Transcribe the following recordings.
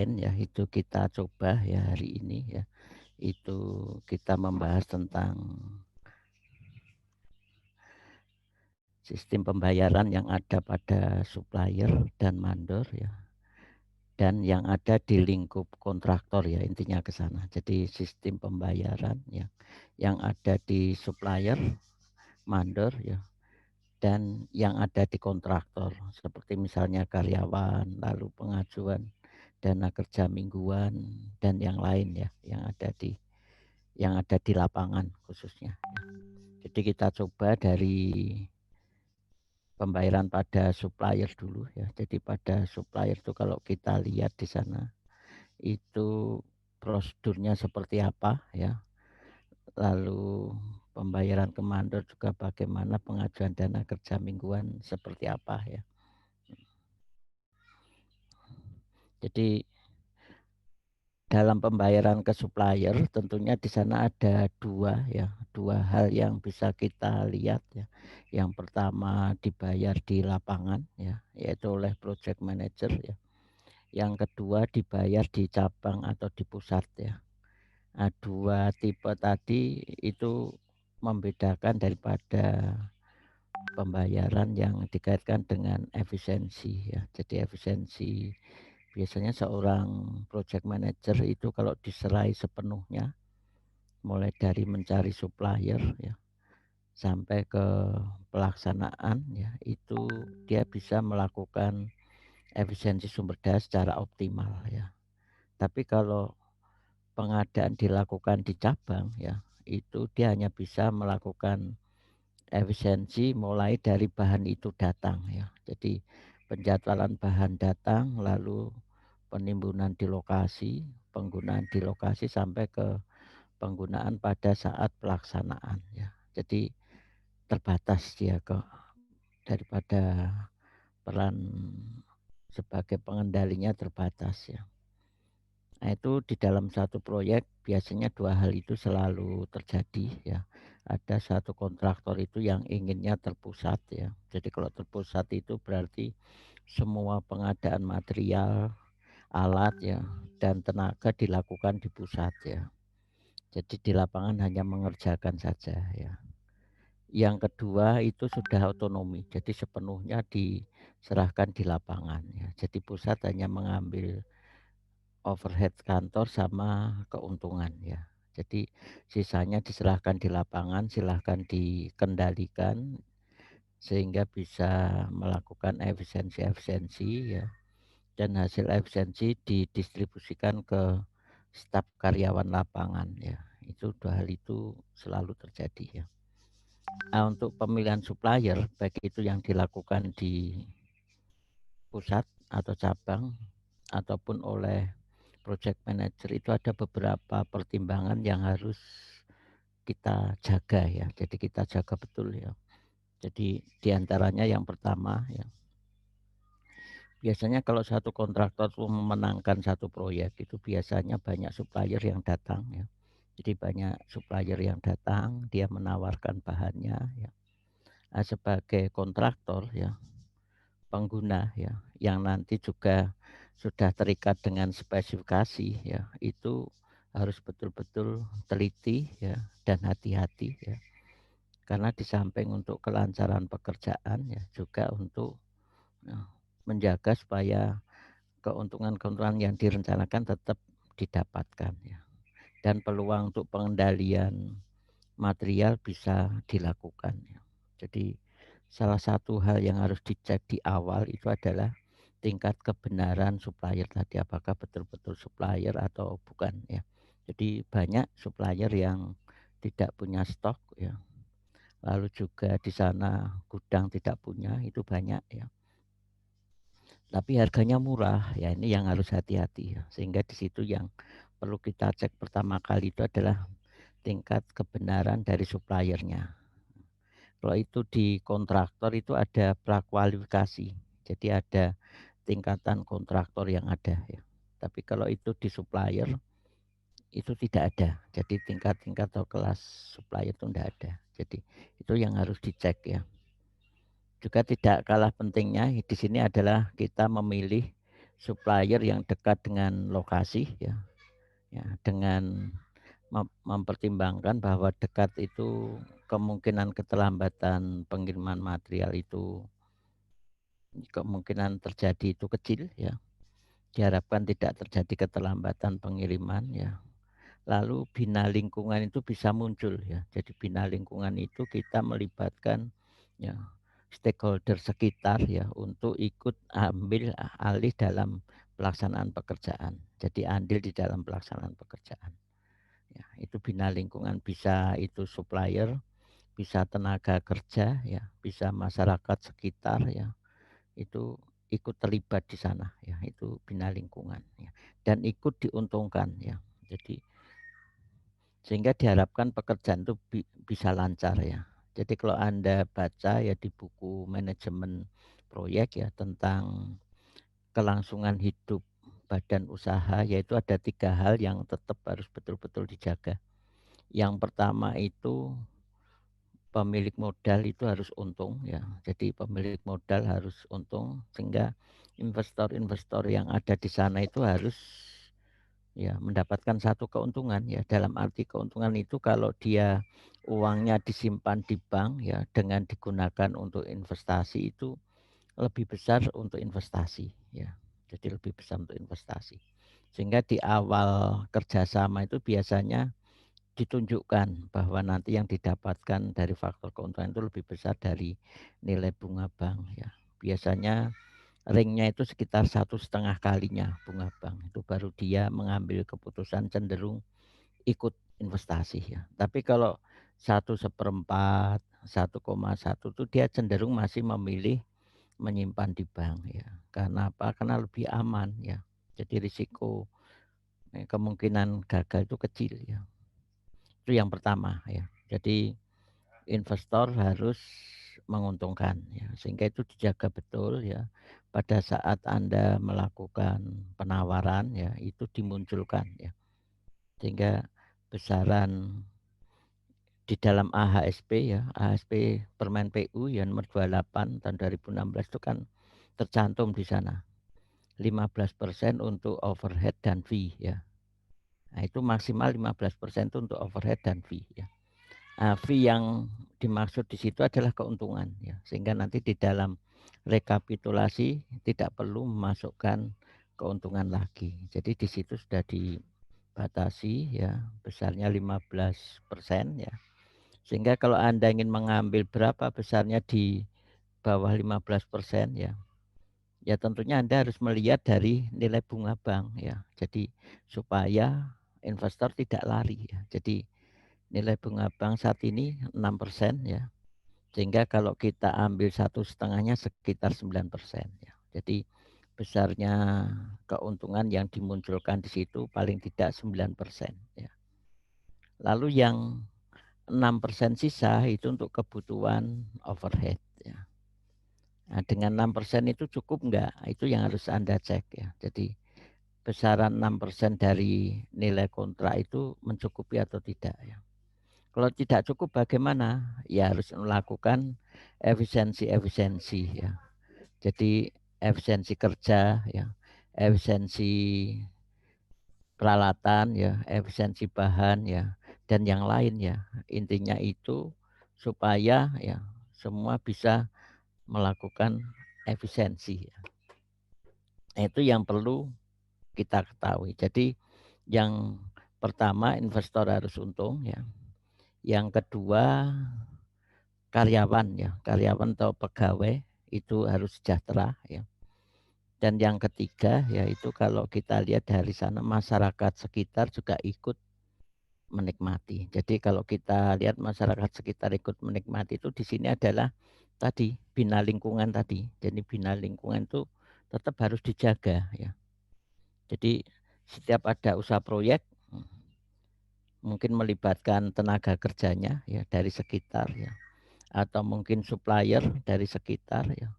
ya itu kita coba ya hari ini ya. Itu kita membahas tentang sistem pembayaran yang ada pada supplier dan mandor ya. Dan yang ada di lingkup kontraktor ya, intinya ke sana. Jadi sistem pembayaran ya yang ada di supplier, mandor ya, dan yang ada di kontraktor seperti misalnya karyawan, lalu pengajuan dana kerja mingguan dan yang lain ya yang ada di lapangan khususnya. Jadi kita coba dari pembayaran pada supplier dulu ya. Jadi pada supplier itu kalau kita lihat di sana itu prosedurnya seperti apa ya. Lalu pembayaran ke mandor juga bagaimana, pengajuan dana kerja mingguan seperti apa ya. Jadi dalam pembayaran ke supplier tentunya di sana ada dua hal yang bisa kita lihat ya. Yang pertama dibayar di lapangan ya, yaitu oleh project manager ya. Yang kedua dibayar di cabang atau di pusat ya. Nah, dua tipe tadi itu membedakan daripada pembayaran yang dikaitkan dengan efisiensi ya. Jadi efisiensi biasanya seorang project manager itu kalau diserai sepenuhnya mulai dari mencari supplier ya sampai ke pelaksanaan ya itu dia bisa melakukan efisiensi sumber daya secara optimal ya. Tapi kalau pengadaan dilakukan di cabang ya itu dia hanya bisa melakukan efisiensi mulai dari bahan itu datang ya. Jadi penjadwalan bahan datang lalu penimbunan di lokasi, penggunaan di lokasi sampai ke penggunaan pada saat pelaksanaan ya. Jadi terbatas dia ke daripada peran sebagai pengendalinya terbatas ya. Nah, itu di dalam satu proyek biasanya dua hal itu selalu terjadi ya. Ada satu kontraktor itu yang inginnya terpusat ya. Jadi kalau terpusat itu berarti semua pengadaan material, alat ya, dan tenaga dilakukan di pusat ya. Jadi di lapangan hanya mengerjakan saja ya. Yang kedua itu sudah otonomi, jadi sepenuhnya diserahkan di lapangan ya. Jadi pusat hanya mengambil overhead kantor sama keuntungan ya. Jadi sisanya diserahkan di lapangan, silahkan dikendalikan sehingga bisa melakukan efisiensi-efisiensi ya. Dan hasil efisiensi didistribusikan ke staf karyawan lapangan ya. Itu dua hal itu selalu terjadi ya. Nah, untuk pemilihan supplier baik itu yang dilakukan di pusat atau cabang ataupun oleh project manager itu ada beberapa pertimbangan yang harus kita jaga ya. Jadi kita jaga betul ya. Jadi diantaranya yang pertama ya, biasanya kalau satu kontraktor memenangkan satu proyek itu biasanya banyak supplier yang datang ya. Jadi banyak supplier yang datang, dia menawarkan bahannya ya. Nah, sebagai kontraktor ya, pengguna ya, yang nanti juga sudah terikat dengan spesifikasi ya, itu harus betul-betul teliti ya dan hati-hati ya. Karena di samping untuk kelancaran pekerjaan ya juga untuk ya, menjaga supaya keuntungan-keuntungan yang direncanakan tetap didapatkan ya. Dan peluang untuk pengendalian material bisa dilakukan ya. Jadi salah satu hal yang harus dicek di awal itu adalah tingkat kebenaran supplier tadi, apakah betul-betul supplier atau bukan ya. Jadi banyak supplier yang tidak punya stok ya. Lalu juga di sana gudang tidak punya, itu banyak ya. Tapi harganya murah ya, ini yang harus hati-hati ya. Sehingga di situ yang perlu kita cek pertama kali itu adalah tingkat kebenaran dari suppliernya. Kalau itu di kontraktor itu ada prakualifikasi. Jadi ada tingkatan kontraktor yang ada ya. Tapi kalau itu di supplier itu tidak ada. Jadi tingkat-tingkat atau kelas supplier itu tidak ada. Jadi itu yang harus dicek ya. Juga tidak kalah pentingnya di sini adalah kita memilih supplier yang dekat dengan lokasi ya, dengan mempertimbangkan bahwa dekat itu kemungkinan keterlambatan pengiriman material itu kemungkinan terjadi itu kecil ya. Diharapkan tidak terjadi keterlambatan pengiriman ya. Lalu bina lingkungan itu bisa muncul ya. Jadi bina lingkungan itu kita melibatkan ya stakeholder sekitar ya untuk ikut ambil alih dalam pelaksanaan pekerjaan. Jadi andil di dalam pelaksanaan pekerjaan. Ya, itu bina lingkungan, bisa itu supplier, bisa tenaga kerja ya, bisa masyarakat sekitar ya. Itu ikut terlibat di sana ya, itu bina lingkungan ya. Dan ikut diuntungkan ya. Jadi sehingga diharapkan pekerjaan itu bisa lancar ya. Jadi kalau Anda baca ya di buku manajemen proyek ya tentang kelangsungan hidup badan usaha, yaitu ada 3 hal yang tetap harus betul-betul dijaga. Yang pertama itu pemilik modal itu harus untung ya. Jadi pemilik modal harus untung sehingga investor-investor yang ada di sana itu harus ya mendapatkan satu keuntungan ya. Dalam arti keuntungan itu kalau dia uangnya disimpan di bank ya dengan digunakan untuk investasi itu lebih besar untuk investasi ya. Jadi lebih besar untuk investasi. Sehingga di awal kerjasama itu biasanya ditunjukkan bahwa nanti yang didapatkan dari faktor keuntungan itu lebih besar dari nilai bunga bank ya. Biasanya ringnya itu sekitar 1,5 kalinya bunga bank, itu baru dia mengambil keputusan cenderung ikut investasi ya. Tapi kalau 1/4, 1,1 itu dia cenderung masih memilih menyimpan di bank ya. Karena apa? Karena lebih aman ya. Jadi risiko kemungkinan gagal itu kecil ya. Itu yang pertama ya. Jadi investor harus menguntungkan ya, sehingga itu dijaga betul ya. Pada saat Anda melakukan penawaran ya, itu dimunculkan ya. Sehingga besaran di dalam AHSP ya, AHSP Permen PU ya nomor 28 tahun 2016 itu kan tercantum di sana. 15% untuk overhead dan fee ya. Nah, itu maksimal 15% itu untuk overhead dan fee ya. Fee yang dimaksud di situ adalah keuntungan ya, sehingga nanti di dalam rekapitulasi tidak perlu memasukkan keuntungan lagi. Jadi di situ sudah dibatasi ya besarnya 15% ya. Sehingga kalau Anda ingin mengambil berapa besarnya di bawah 15% ya. Ya tentunya Anda harus melihat dari nilai bunga bank ya. Jadi supaya investor tidak lari ya. Jadi nilai bunga bank saat ini 6% ya. Sehingga kalau kita ambil 1,5-nya sekitar 9% ya. Jadi besarnya keuntungan yang dimunculkan di situ paling tidak 9% ya. Lalu yang 6% sisa itu untuk kebutuhan overhead ya. Nah, dengan 6% itu cukup enggak? Itu yang harus Anda cek ya. Jadi besaran 6% dari nilai kontrak itu mencukupi atau tidak ya. Kalau tidak cukup bagaimana? Ya harus melakukan efisiensi ya. Jadi efisiensi kerja ya, efisiensi peralatan ya, efisiensi bahan ya, dan yang lain ya. Intinya itu supaya ya semua bisa melakukan efisiensi ya. Itu yang perlu kita ketahui. Jadi yang pertama investor harus untung ya. Yang kedua karyawan ya, karyawan atau pegawai itu harus sejahtera ya. Dan yang ketiga yaitu kalau kita lihat dari sana masyarakat sekitar juga ikut menikmati. Jadi kalau kita lihat masyarakat sekitar ikut menikmati itu di sini adalah tadi bina lingkungan tadi. Jadi bina lingkungan itu tetap harus dijaga ya. Jadi setiap ada usaha proyek mungkin melibatkan tenaga kerjanya ya dari sekitar ya, atau mungkin supplier dari sekitar ya,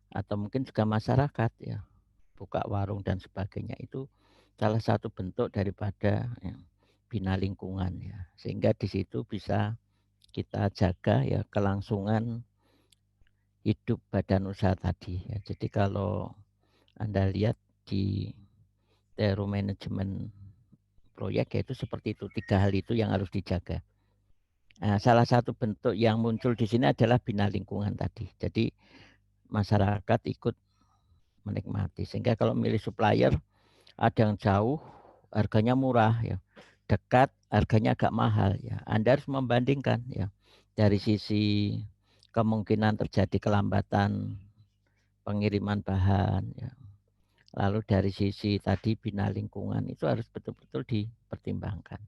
atau mungkin juga masyarakat ya, buka warung dan sebagainya. Itu salah satu bentuk daripada ya, bina lingkungan ya, sehingga di situ bisa kita jaga ya kelangsungan hidup badan usaha tadi ya. Jadi kalau Anda lihat di teori manajemen proyek, yaitu seperti itu, 3 hal itu yang harus dijaga. Nah, salah satu bentuk yang muncul di sini adalah bina lingkungan tadi. Jadi masyarakat ikut menikmati, sehingga kalau milih supplier ada yang jauh harganya murah ya, dekat harganya agak mahal ya. Anda harus membandingkan ya, dari sisi kemungkinan terjadi kelambatan pengiriman bahan ya. Lalu dari sisi tadi bina lingkungan itu harus betul-betul dipertimbangkan.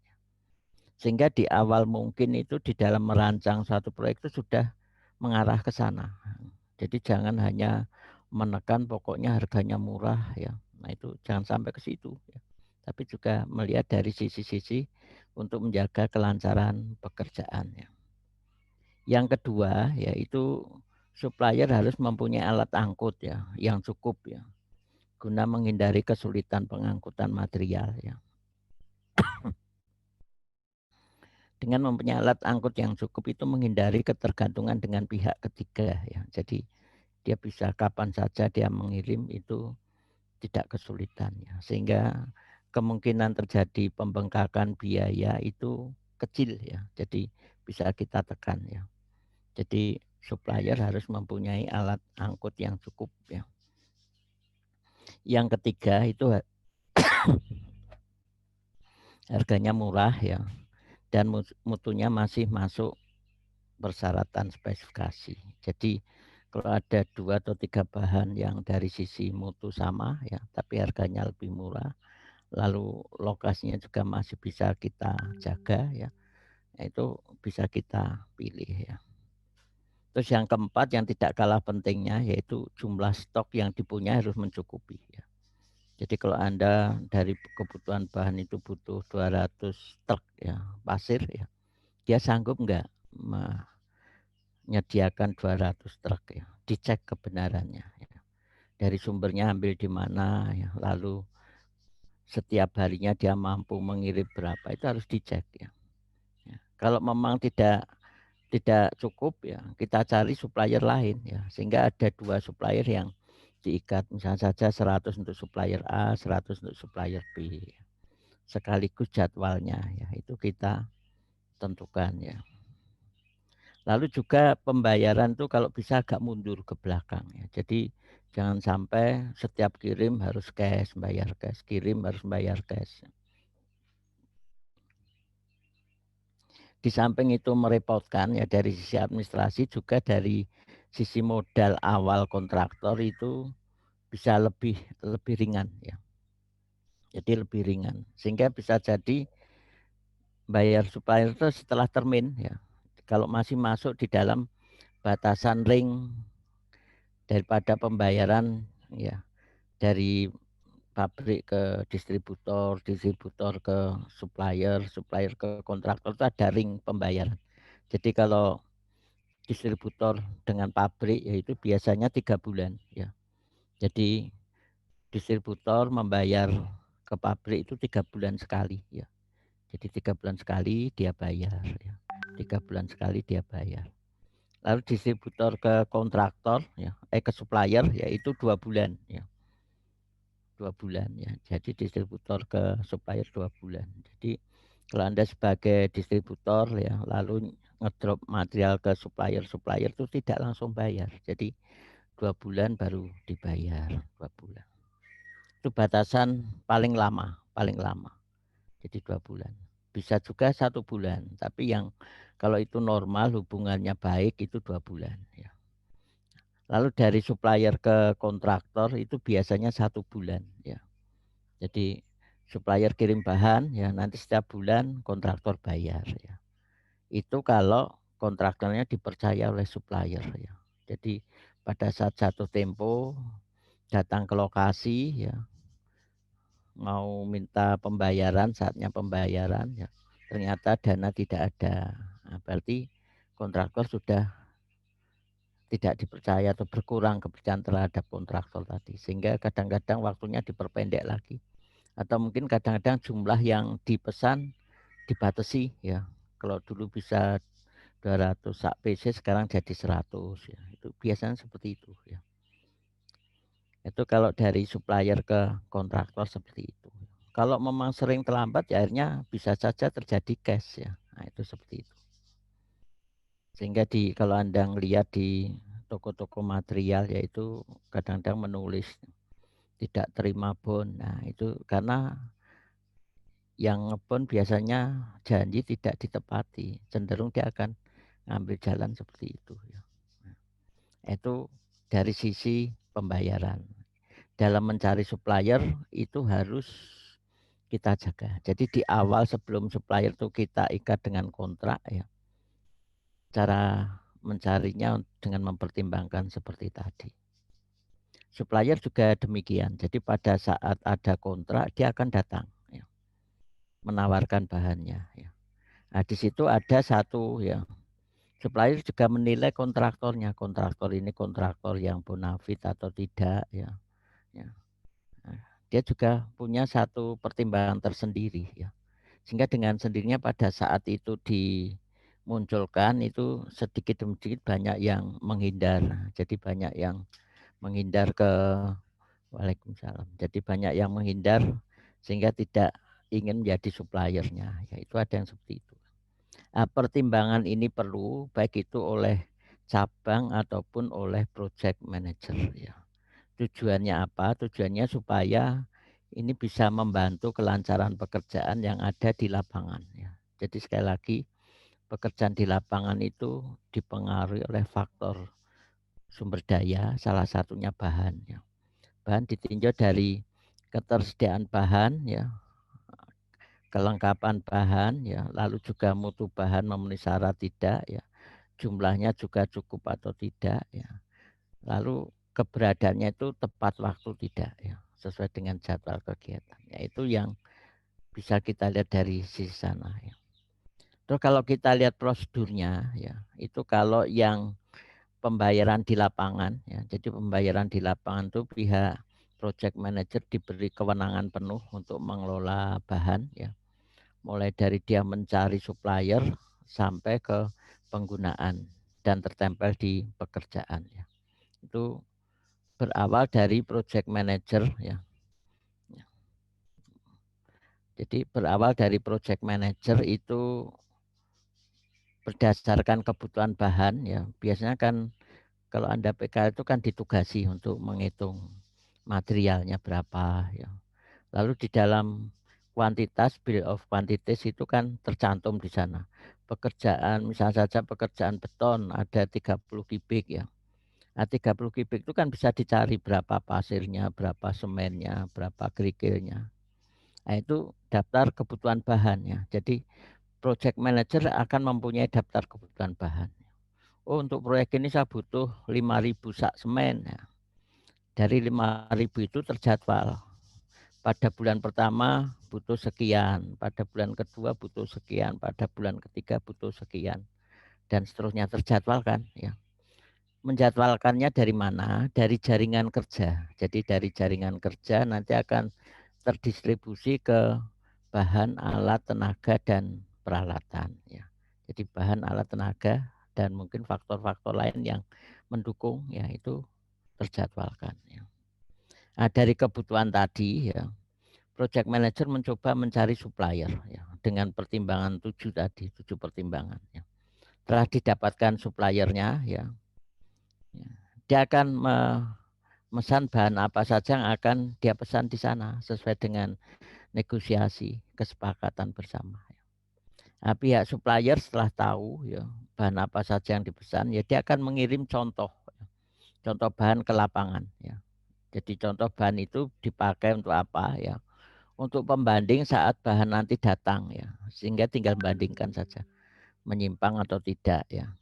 Sehingga di awal mungkin itu di dalam merancang satu proyek itu sudah mengarah ke sana. Jadi jangan hanya menekan pokoknya harganya murah ya. Nah itu jangan sampai ke situ ya. Tapi juga melihat dari sisi-sisi untuk menjaga kelancaran pekerjaan ya. Yang kedua yaitu supplier harus mempunyai alat angkut ya yang cukup ya, guna menghindari kesulitan pengangkutan material ya. Dengan mempunyai alat angkut yang cukup itu menghindari ketergantungan dengan pihak ketiga ya. Jadi dia bisa kapan saja dia mengirim, itu tidak kesulitan ya. Sehingga kemungkinan terjadi pembengkakan biaya itu kecil ya. Jadi bisa kita tekan ya. Jadi supplier harus mempunyai alat angkut yang cukup ya. Yang ketiga itu harganya murah ya, dan mutunya masih masuk persyaratan spesifikasi. Jadi kalau ada 2 atau 3 bahan yang dari sisi mutu sama ya, tapi harganya lebih murah, lalu lokasinya juga masih bisa kita jaga ya, itu bisa kita pilih ya. Terus yang keempat yang tidak kalah pentingnya yaitu jumlah stok yang dipunyai harus mencukupi ya. Jadi kalau Anda dari kebutuhan bahan itu butuh 200 truk ya pasir ya, dia sanggup enggak menyediakan 200 truk ya, dicek kebenarannya ya. Dari sumbernya ambil di mana ya, lalu setiap harinya dia mampu mengirim berapa, itu harus dicek ya. Kalau memang tidak cukup ya, kita cari supplier lain ya, sehingga ada 2 supplier yang diikat, misalnya saja 100 untuk supplier A, 100 untuk supplier B. Sekaligus jadwalnya ya, itu kita tentukan ya. Lalu juga pembayaran tuh kalau bisa agak mundur ke belakang ya. Jadi jangan sampai setiap kirim harus cash, bayar cash, kirim harus bayar cash. Di samping itu merepotkan ya dari sisi administrasi, juga dari sisi modal awal kontraktor itu bisa lebih ringan ya. Jadi lebih ringan, sehingga bisa jadi bayar supplier itu setelah termin ya. Kalau masih masuk di dalam batasan ring daripada pembayaran ya, dari pabrik ke distributor, distributor ke supplier, supplier ke kontraktor, itu ada ring pembayaran. Jadi kalau distributor dengan pabrik yaitu biasanya 3 bulan ya. Jadi distributor membayar ke pabrik itu 3 bulan sekali ya. Jadi 3 bulan sekali dia bayar ya. 3 bulan sekali dia bayar. Lalu distributor ke kontraktor ya, ke supplier yaitu 2 bulan ya. 2 bulan ya. Jadi distributor ke supplier 2 bulan. Jadi kalau Anda sebagai distributor ya, lalu ngedrop material ke supplier itu tidak langsung bayar. Jadi 2 bulan baru dibayar, 2 bulan. Itu batasan paling lama, paling lama. Jadi 2 bulan. Bisa juga 1 bulan, tapi yang kalau itu normal hubungannya baik itu 2 bulan ya. Lalu dari supplier ke kontraktor itu biasanya 1 bulan ya. Jadi supplier kirim bahan ya, nanti setiap bulan kontraktor bayar ya. Itu kalau kontraktornya dipercaya oleh supplier ya. Jadi pada saat jatuh tempo datang ke lokasi ya, mau minta pembayaran, saatnya pembayaran ya, ternyata dana tidak ada. Nah, berarti kontraktor sudah tidak dipercaya atau berkurang kepercayaan terhadap kontraktor tadi, sehingga kadang-kadang waktunya diperpendek lagi, atau mungkin kadang-kadang jumlah yang dipesan dibatasi ya. Kalau dulu bisa 200 sak PC sekarang jadi 100 ya. Itu biasanya seperti itu ya. Itu kalau dari supplier ke kontraktor seperti itu. Kalau memang sering terlambat ya akhirnya bisa saja terjadi cash ya. Nah, itu seperti itu. Sehingga kalau Anda lihat di toko-toko material yaitu kadang-kadang menulis tidak terima bon. Nah, itu karena yang ngebon biasanya janji tidak ditepati, cenderung dia akan ngambil jalan seperti itu ya. Nah, itu dari sisi pembayaran. Dalam mencari supplier itu harus kita jaga. Jadi di awal sebelum supplier itu kita ikat dengan kontrak ya. Cara mencarinya dengan mempertimbangkan seperti tadi. Supplier juga demikian. Jadi pada saat ada kontrak dia akan datang ya, menawarkan bahannya ya. Nah, di situ ada satu ya. Supplier juga menilai kontraktornya. Kontraktor ini kontraktor yang bonafit atau tidak ya. Ya. Nah, dia juga punya satu pertimbangan tersendiri ya. Sehingga dengan sendirinya pada saat itu dimunculkan itu sedikit demi sedikit banyak yang menghindar. Jadi banyak yang menghindar ke Waalaikumsalam. Jadi banyak yang menghindar sehingga tidak ingin menjadi suppliernya. Ya itu ada yang seperti itu. Nah, pertimbangan ini perlu baik itu oleh cabang ataupun oleh project manager ya. Tujuannya apa? Tujuannya supaya ini bisa membantu kelancaran pekerjaan yang ada di lapangan ya. Jadi sekali lagi pekerjaan di lapangan itu dipengaruhi oleh faktor sumber daya, salah satunya bahan ya. Bahan ditinjau dari ketersediaan bahan ya, kelengkapan bahan ya, lalu juga mutu bahan memenuhi syarat tidak ya, jumlahnya juga cukup atau tidak ya. Lalu keberadaannya itu tepat waktu tidak ya, sesuai dengan jadwal kegiatan. Ya, itu yang bisa kita lihat dari sisi sana ya. Terus kalau kita lihat prosedurnya ya, itu kalau yang pembayaran di lapangan ya. Jadi pembayaran di lapangan itu pihak project manager diberi kewenangan penuh untuk mengelola bahan ya. Mulai dari dia mencari supplier sampai ke penggunaan dan tertempel di pekerjaan ya. Itu berawal dari project manager ya. Jadi berawal dari project manager itu berdasarkan kebutuhan bahan ya. Biasanya kan kalau Anda PK itu kan ditugasi untuk menghitung materialnya berapa ya. Lalu di dalam kuantitas bill of quantities itu kan tercantum di sana. Pekerjaan misalnya saja pekerjaan beton ada 30 kubik ya. Nah, 30 kubik itu kan bisa dicari berapa pasirnya, berapa semennya, berapa kerikilnya. Nah, itu daftar kebutuhan bahan ya. Jadi project manager akan mempunyai daftar kebutuhan bahan. Oh, untuk proyek ini saya butuh 5.000 sak semen ya. Dari 5.000 itu terjadwal. Pada bulan pertama butuh sekian, pada bulan kedua butuh sekian, pada bulan ketiga butuh sekian, dan seterusnya terjadwalkan ya. Menjadwalkannya dari mana? Dari jaringan kerja. Jadi dari jaringan kerja nanti akan terdistribusi ke bahan, alat, tenaga, dan peralatan ya. Jadi bahan, alat, tenaga, dan mungkin faktor-faktor lain yang mendukung ya itu terjadwalkan ya. Nah, dari kebutuhan tadi ya, project manager mencoba mencari supplier ya dengan pertimbangan 7 tadi, 7 pertimbangan ya. Telah didapatkan suppliernya ya, dia akan memesan bahan apa saja yang akan dia pesan di sana sesuai dengan negosiasi kesepakatan bersama. Nah, pihak supplier setelah tahu ya bahan apa saja yang dipesan ya dia akan mengirim contoh contoh bahan ke lapangan ya. Jadi contoh bahan itu dipakai untuk apa ya? Untuk pembanding saat bahan nanti datang ya. Sehingga tinggal bandingkan saja menyimpang atau tidak ya.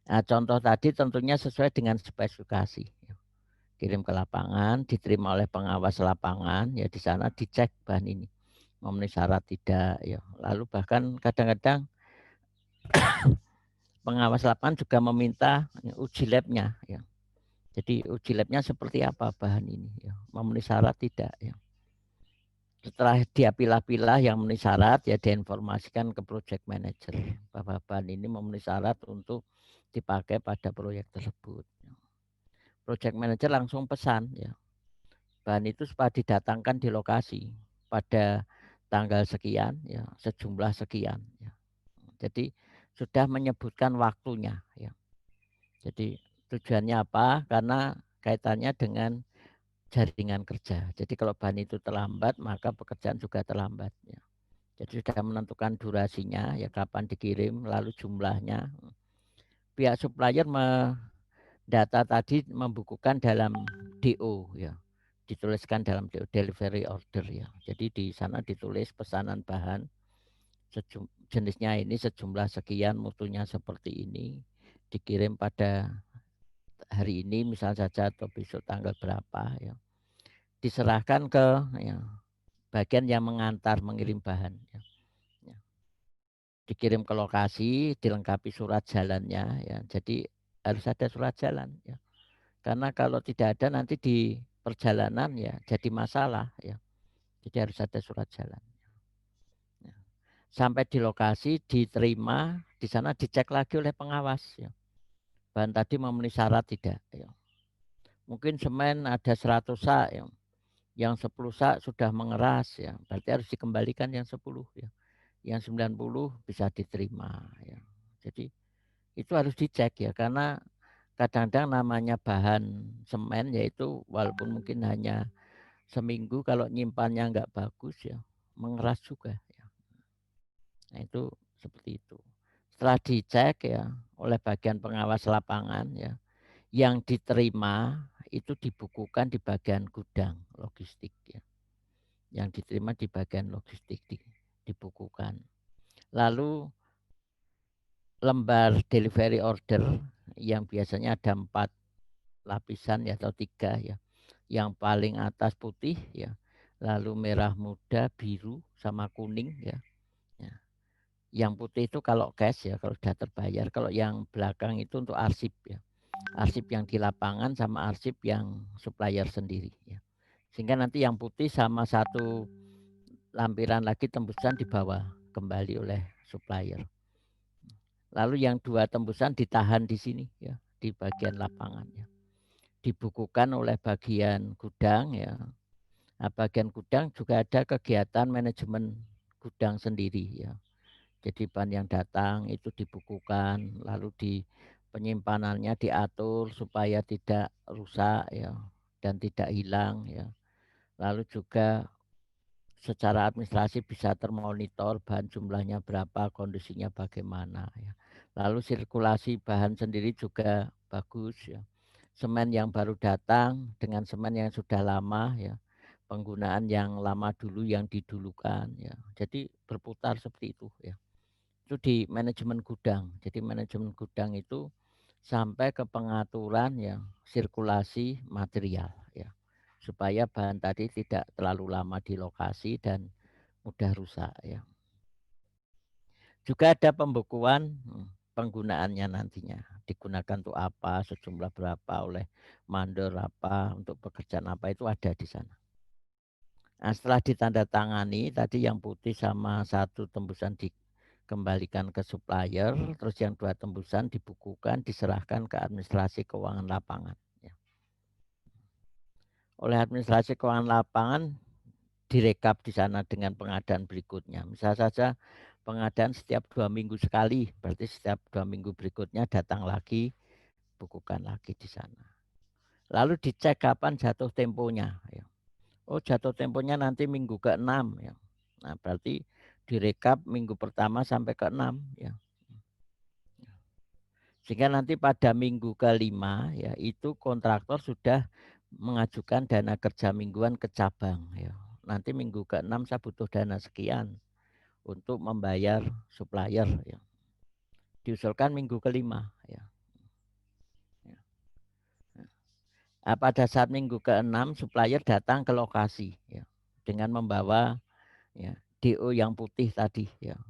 Nah, contoh tadi tentunya sesuai dengan spesifikasi ya. Kirim ke lapangan, diterima oleh pengawas lapangan ya, di sana dicek bahan ini memenuhi syarat tidak ya. Lalu bahkan kadang-kadang pengawas lapangan juga meminta uji labnya ya. Jadi uji labnya seperti apa bahan ini ya, memenuhi syarat tidak ya. Setelah dia pilah-pilah yang memenuhi syarat ya diinformasikan ke project manager bahwa bahan ini memenuhi syarat untuk dipakai pada proyek tersebut. Project manager langsung pesan ya. bahan itu supaya didatangkan di lokasi pada tanggal sekian ya, sejumlah sekian ya. Jadi sudah menyebutkan waktunya ya. Jadi tujuannya apa? Karena kaitannya dengan jaringan kerja. Jadi kalau bahan itu terlambat maka pekerjaan juga terlambat ya. Jadi sudah menentukan durasinya ya, kapan dikirim, lalu jumlahnya. Pihak supplier data tadi membukukan dalam DO ya. Dituliskan dalam DO, delivery order ya. Jadi di sana ditulis pesanan bahan jenisnya ini sejumlah sekian, mutunya seperti ini, dikirim pada hari ini misal saja atau besok tanggal berapa ya. Diserahkan ke ya, bagian yang mengantar mengirim bahan ya. Ya. Dikirim ke lokasi, dilengkapi surat jalannya ya. Jadi harus ada surat jalan ya. Karena kalau tidak ada nanti di perjalanan ya jadi masalah ya. Jadi harus ada surat jalan. Ya. Sampai di lokasi diterima, di sana dicek lagi oleh pengawas ya. Bahan tadi memenuhi syarat tidak ya. Mungkin semen ada 100 sak ya. Yang 10 sak sudah mengeras ya. Berarti harus dikembalikan yang 10 ya. Yang 90 bisa diterima ya. Jadi itu harus dicek ya, karena kadang-kadang namanya bahan semen yaitu walaupun mungkin hanya seminggu, kalau nyimpannya nggak bagus ya mengeras juga ya. Nah itu seperti itu. Setelah dicek ya oleh bagian pengawas lapangan ya, yang diterima itu dibukukan di bagian gudang logistik ya. Yang diterima di bagian logistik dibukukan. Lalu lembar delivery order yang biasanya ada 4 lapisan ya atau 3 ya. Yang paling atas putih ya, lalu merah muda, biru sama kuning ya. Ya. Yang putih itu kalau cash ya, kalau sudah terbayar. Kalau yang belakang itu untuk arsip ya. Arsip yang di lapangan sama arsip yang supplier sendiri ya. Sehingga nanti yang putih sama satu lampiran lagi tembusan dibawa kembali oleh supplier. Lalu yang 2 tembusan ditahan di sini ya, di bagian lapangan ya. Dibukukan oleh bagian gudang ya. Nah, bagian gudang juga ada kegiatan manajemen gudang sendiri ya. Jadi bahan yang datang itu dibukukan, lalu di penyimpanannya diatur supaya tidak rusak ya dan tidak hilang ya. Lalu juga secara administrasi bisa termonitor bahan jumlahnya berapa, kondisinya bagaimana ya. Lalu sirkulasi bahan sendiri juga bagus ya. Semen yang baru datang dengan semen yang sudah lama ya. Penggunaan yang lama dulu yang didulukan ya. Jadi berputar seperti itu ya. Itu di manajemen gudang. Jadi manajemen gudang itu sampai ke pengaturan ya sirkulasi material ya. Supaya bahan tadi tidak terlalu lama di lokasi dan mudah rusak ya. Juga ada pembukuan penggunaannya nantinya. Digunakan untuk apa, sejumlah berapa, oleh mandor apa, untuk pekerjaan apa, itu ada di sana. Nah, setelah ditandatangani tadi yang putih sama satu tembusan dikembalikan ke supplier, terus yang 2 tembusan dibukukan, diserahkan ke administrasi keuangan lapangan ya. Oleh administrasi keuangan lapangan direkap di sana dengan pengadaan berikutnya. Misal saja pengadaan setiap 2 minggu sekali, berarti setiap 2 minggu berikutnya datang lagi, bukukan lagi di sana. Lalu dicek kapan jatuh temponya ya. Oh, jatuh temponya nanti minggu ke-6 ya. Nah, berarti direkap minggu pertama sampai ke-6 ya. Sehingga nanti pada minggu ke-5 ya itu kontraktor sudah mengajukan dana kerja mingguan ke cabang ya. Nanti minggu ke-6 saya butuh dana sekian untuk membayar supplier ya. Diusulkan minggu ke-5 ya. Nah, pada saat minggu ke-6 supplier datang ke lokasi ya dengan membawa ya DO yang putih tadi ya.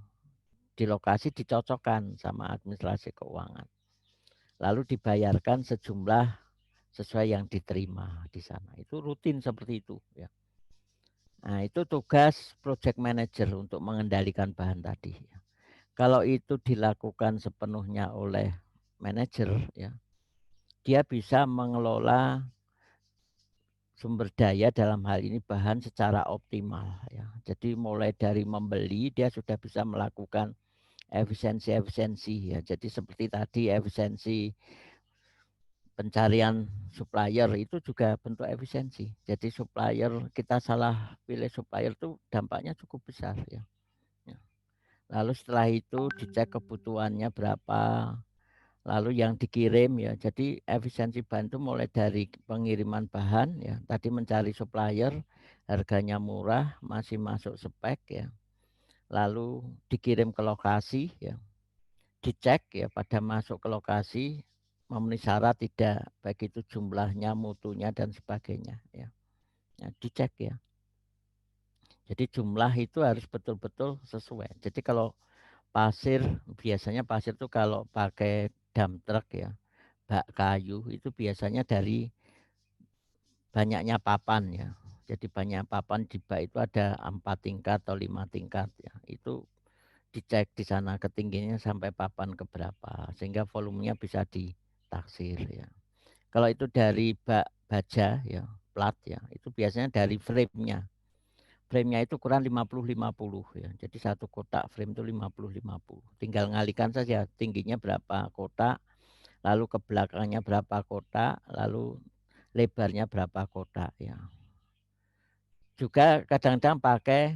Di lokasi dicocokkan sama administrasi keuangan. Lalu dibayarkan sejumlah sesuai yang diterima di sana. Itu rutin seperti itu ya. Nah, itu tugas project manager untuk mengendalikan bahan tadi ya. Kalau itu dilakukan sepenuhnya oleh manajer ya, dia bisa mengelola sumber daya dalam hal ini bahan secara optimal ya. Jadi mulai dari membeli dia sudah bisa melakukan efisiensi ya. Jadi seperti tadi efisiensi pencarian supplier itu juga bentuk efisiensi. Jadi supplier kita salah pilih supplier itu dampaknya cukup besar ya. Ya. Lalu setelah itu dicek kebutuhannya berapa, lalu yang dikirim ya. Jadi efisiensi bahan itu mulai dari pengiriman bahan ya. Tadi mencari supplier, harganya murah, masih masuk spek ya. Lalu dikirim ke lokasi ya. Dicek ya pada masuk ke lokasi memenuhi syarat tidak, baik itu jumlahnya, mutunya dan sebagainya ya. Ya, dicek ya. Jadi jumlah itu harus betul-betul sesuai. Jadi kalau pasir, biasanya pasir itu kalau pakai dump truck ya, bak kayu itu biasanya dari banyaknya papan ya. Jadi banyak papan di bak itu ada 4 tingkat atau 5 tingkat ya. Itu dicek di sana ketinggiannya sampai papan keberapa sehingga volumenya bisa ditaksir ya. Kalau itu dari bak baja ya, plat ya, itu biasanya dari frame-nya. Frame-nya itu ukuran 50-50 ya. Jadi satu kotak frame itu 50-50. Tinggal ngalikan saja tingginya berapa kotak, lalu ke belakangnya berapa kotak, lalu lebarnya berapa kotak ya. Juga kadang-kadang pakai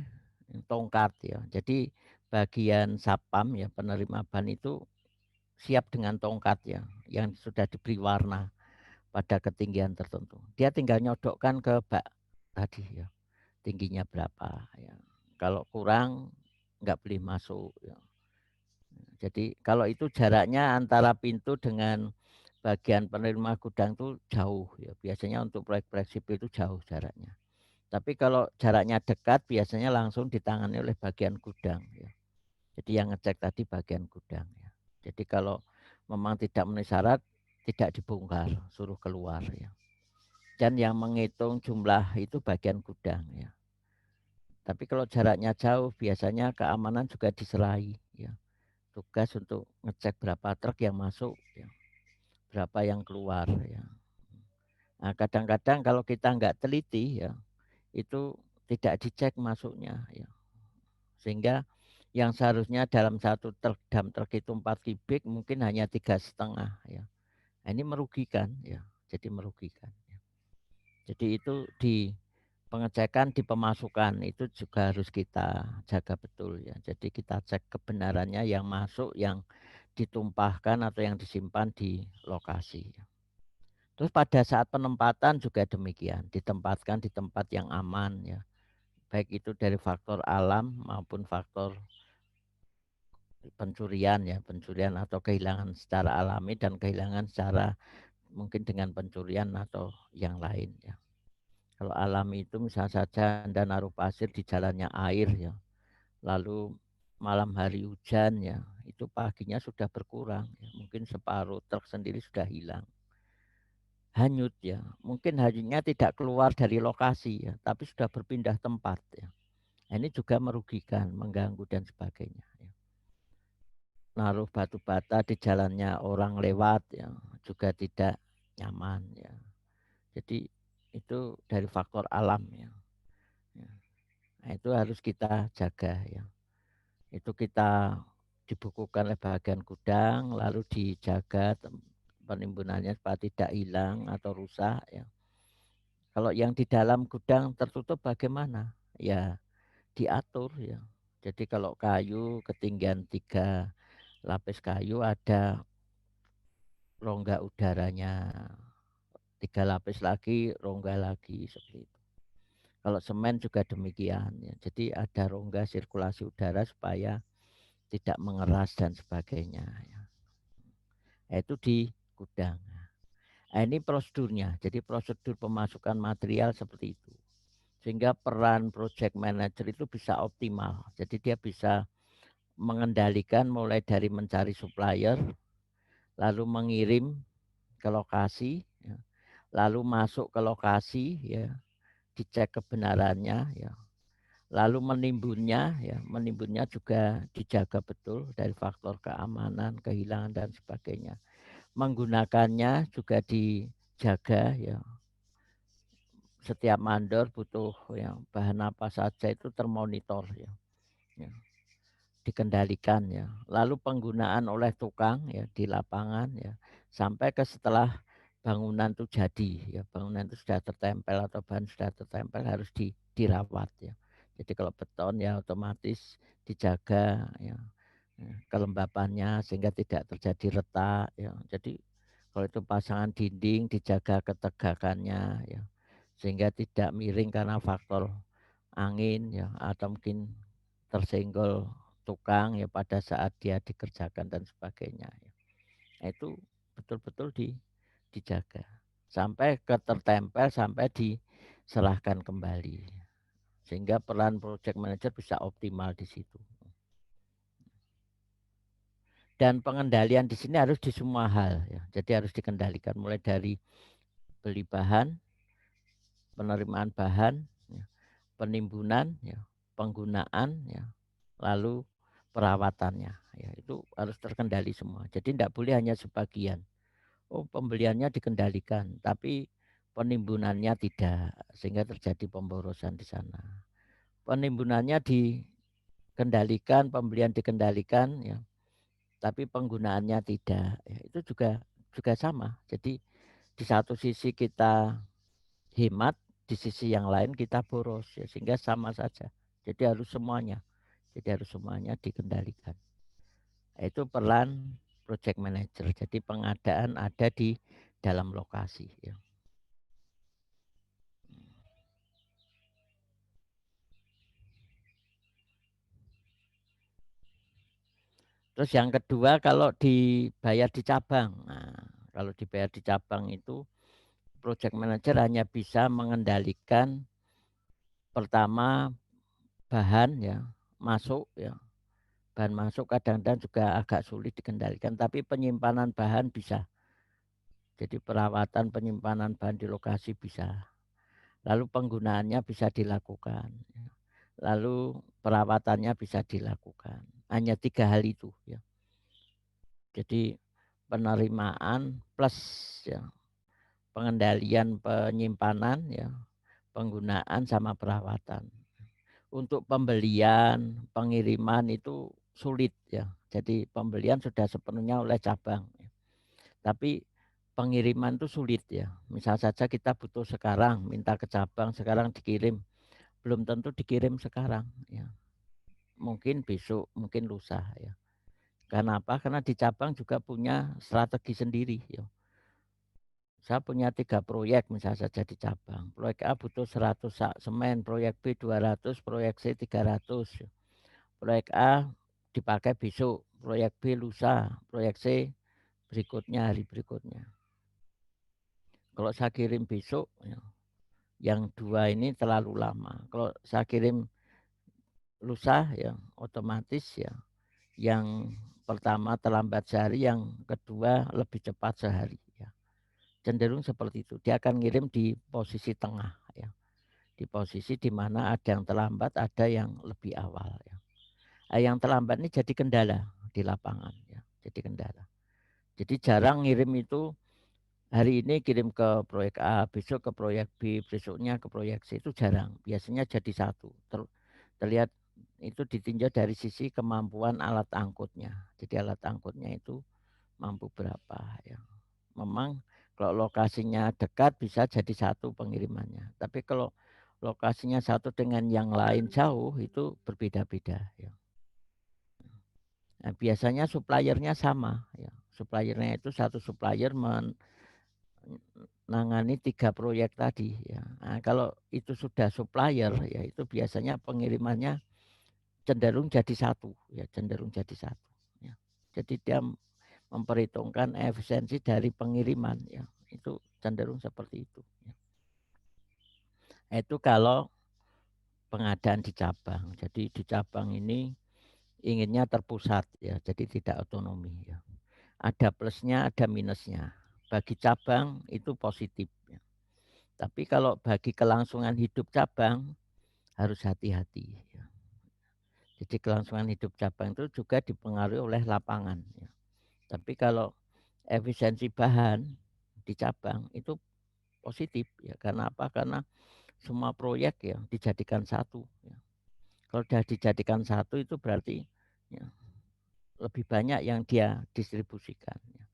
tongkat ya. Jadi bagian sapam ya penerima ban itu siap dengan tongkat ya yang sudah diberi warna pada ketinggian tertentu. Dia tinggal nyodokkan ke bak tadi ya. Tingginya berapa ya. Kalau kurang nggak boleh masuk ya. Jadi kalau itu jaraknya antara pintu dengan bagian penerima gudang itu jauh ya. Biasanya untuk proyek-proyek sipil itu jauh jaraknya. Tapi kalau jaraknya dekat biasanya langsung ditangani oleh bagian gudang ya. Jadi yang ngecek tadi bagian gudang ya. Jadi kalau memang tidak memenuhi syarat tidak dibongkar, suruh keluar ya. Dan yang menghitung jumlah itu bagian gudang ya. Tapi kalau jaraknya jauh biasanya keamanan juga diserahi ya. Tugas untuk ngecek berapa truk yang masuk ya, berapa yang keluar ya. Nah, kadang-kadang kalau kita nggak teliti ya, itu tidak dicek masuknya ya. Sehingga yang seharusnya dalam satu truk dam truk itu 4 kubik mungkin hanya 3,5 ya. Nah, ini merugikan ya. Jadi merugikan ya. Jadi itu di pengecekan di pemasukan itu juga harus kita jaga betul ya. Jadi kita cek kebenarannya yang masuk, yang ditumpahkan atau yang disimpan di lokasi. Terus pada saat penempatan juga demikian, ditempatkan di tempat yang aman ya. Baik itu dari faktor alam maupun faktor pencurian ya, pencurian atau kehilangan secara alami dan kehilangan secara mungkin dengan pencurian atau yang lain ya. Kalau alami itu misalnya saja Anda naruh pasir di jalannya air ya, lalu malam hari hujan ya, itu paginya sudah berkurang ya, mungkin separuh truk sendiri sudah hilang. Hanyut ya, mungkin hanyutnya tidak keluar dari lokasi ya, tapi sudah berpindah tempat ya. Nah, ini juga merugikan, mengganggu dan sebagainya ya. Naruh batu bata di jalannya orang lewat ya, juga tidak nyaman ya. Jadi itu dari faktor alam ya. Ya. Nah, itu harus kita jaga ya. Itu kita dibukukan oleh bagian gudang, lalu dijaga penimbunannya supaya tidak hilang atau rusak ya. Kalau yang di dalam gudang tertutup bagaimana? Ya diatur ya. Jadi kalau kayu ketinggian 3 lapis kayu ada rongga udaranya, 3 lapis lagi rongga lagi seperti itu. Kalau semen juga demikian ya. Jadi ada rongga sirkulasi udara supaya tidak mengeras dan sebagainya ya. Itu di gudang. Nah, ini prosedurnya. Jadi prosedur pemasukan material seperti itu. Sehingga peran project manager itu bisa optimal. Jadi dia bisa mengendalikan mulai dari mencari supplier, lalu mengirim ke lokasi, ya, lalu masuk ke lokasi, ya, dicek kebenarannya, ya, lalu menimbunnya, ya, menimbunnya juga dijaga betul dari faktor keamanan, kehilangan dan sebagainya. Menggunakannya juga dijaga, ya, setiap mandor butuh ya bahan apa saja itu termonitor ya, ya, dikendalikan ya. Lalu penggunaan oleh tukang ya di lapangan ya sampai ke setelah bangunan itu jadi ya, bangunan itu sudah tertempel atau bahan sudah tertempel harus dirawat ya. Jadi kalau beton ya otomatis dijaga ya, kelembapannya sehingga tidak terjadi retak ya. Jadi kalau itu pasangan dinding dijaga ketegakannya ya sehingga tidak miring karena faktor angin ya atau mungkin tersenggol tukang ya pada saat dia dikerjakan dan sebagainya ya. Nah, itu betul-betul dijaga sampai tertempel sampai diserahkan kembali sehingga peran project manager bisa optimal di situ. Dan pengendalian di sini harus di semua hal ya. Jadi harus dikendalikan mulai dari beli bahan, penerimaan bahan, ya, penimbunan, ya, penggunaan, ya, lalu perawatannya. Ya, itu harus terkendali semua. Jadi tidak boleh hanya sebagian. Oh, pembeliannya dikendalikan, tapi penimbunannya tidak, sehingga terjadi pemborosan di sana. Penimbunannya dikendalikan, pembelian dikendalikan, ya, tapi penggunaannya tidak. Ya, itu juga sama. Jadi di satu sisi kita hemat, di sisi yang lain kita boros, ya, sehingga sama saja. Jadi harus semuanya. Jadi harus semuanya dikendalikan. Itu peran project manager. Jadi pengadaan ada di dalam lokasi. Ya. Terus yang kedua kalau dibayar di cabang. Nah, kalau dibayar di cabang itu project manager hanya bisa mengendalikan pertama bahan ya masuk ya. Bahan masuk kadang-kadang juga agak sulit dikendalikan, tapi penyimpanan bahan bisa. Jadi perawatan penyimpanan bahan di lokasi bisa. Lalu penggunaannya bisa dilakukan. Lalu perawatannya bisa dilakukan. Hanya 3 hal itu ya. Jadi penerimaan plus ya, pengendalian penyimpanan ya, penggunaan sama perawatan. Untuk pembelian, pengiriman itu sulit ya. Jadi pembelian sudah sepenuhnya oleh cabang. Tapi pengiriman itu sulit ya. Misal saja kita butuh sekarang, minta ke cabang sekarang dikirim, belum tentu dikirim sekarang ya. Mungkin besok, mungkin lusa ya. Karena apa? Karena di cabang juga punya strategi sendiri ya. Saya punya 3 proyek misalnya saja di cabang. Proyek A butuh 100 sak semen, proyek B 200, proyek C 300. Proyek A dipakai besok, proyek B lusa, proyek C berikutnya hari berikutnya. Kalau saya kirim besok, ya, yang 2 ini terlalu lama. Kalau saya kirim lusa, ya otomatis ya yang pertama terlambat sehari, yang kedua lebih cepat sehari. Ya. Cenderung seperti itu. Dia akan ngirim di posisi tengah, ya, di posisi di mana ada yang terlambat, ada yang lebih awal. Ya. Yang terlambat ini jadi kendala di lapangan, ya, jadi kendala. Jadi jarang ngirim itu hari ini kirim ke proyek A, besok ke proyek B, besoknya ke proyek C, itu jarang. Biasanya jadi satu. Terlihat itu ditinjau dari sisi kemampuan alat angkutnya. Jadi alat angkutnya itu mampu berapa ya. Memang kalau lokasinya dekat bisa jadi satu pengirimannya. Tapi kalau lokasinya satu dengan yang lain jauh itu berbeda-beda ya. Nah, biasanya suppliernya sama ya. Suppliernya itu satu supplier menangani 3 proyek tadi ya. Nah, kalau itu sudah supplier ya itu biasanya pengirimannya cenderung jadi satu ya, cenderung jadi satu ya. Jadi dia memperhitungkan efisiensi dari pengiriman ya. Itu cenderung seperti itu ya. Itu kalau pengadaan di cabang. Jadi di cabang ini inginnya terpusat ya, jadi tidak otonomi ya. Ada plusnya, ada minusnya. Bagi cabang itu positif ya. Tapi kalau bagi kelangsungan hidup cabang harus hati-hati ya. Jadi kelangsungan hidup cabang itu juga dipengaruhi oleh lapangan ya. Tapi kalau efisiensi bahan di cabang itu positif ya. Karena apa? Karena semua proyek ya dijadikan satu. Ya. Kalau sudah dijadikan satu itu berarti ya, lebih banyak yang dia distribusikan. Ya.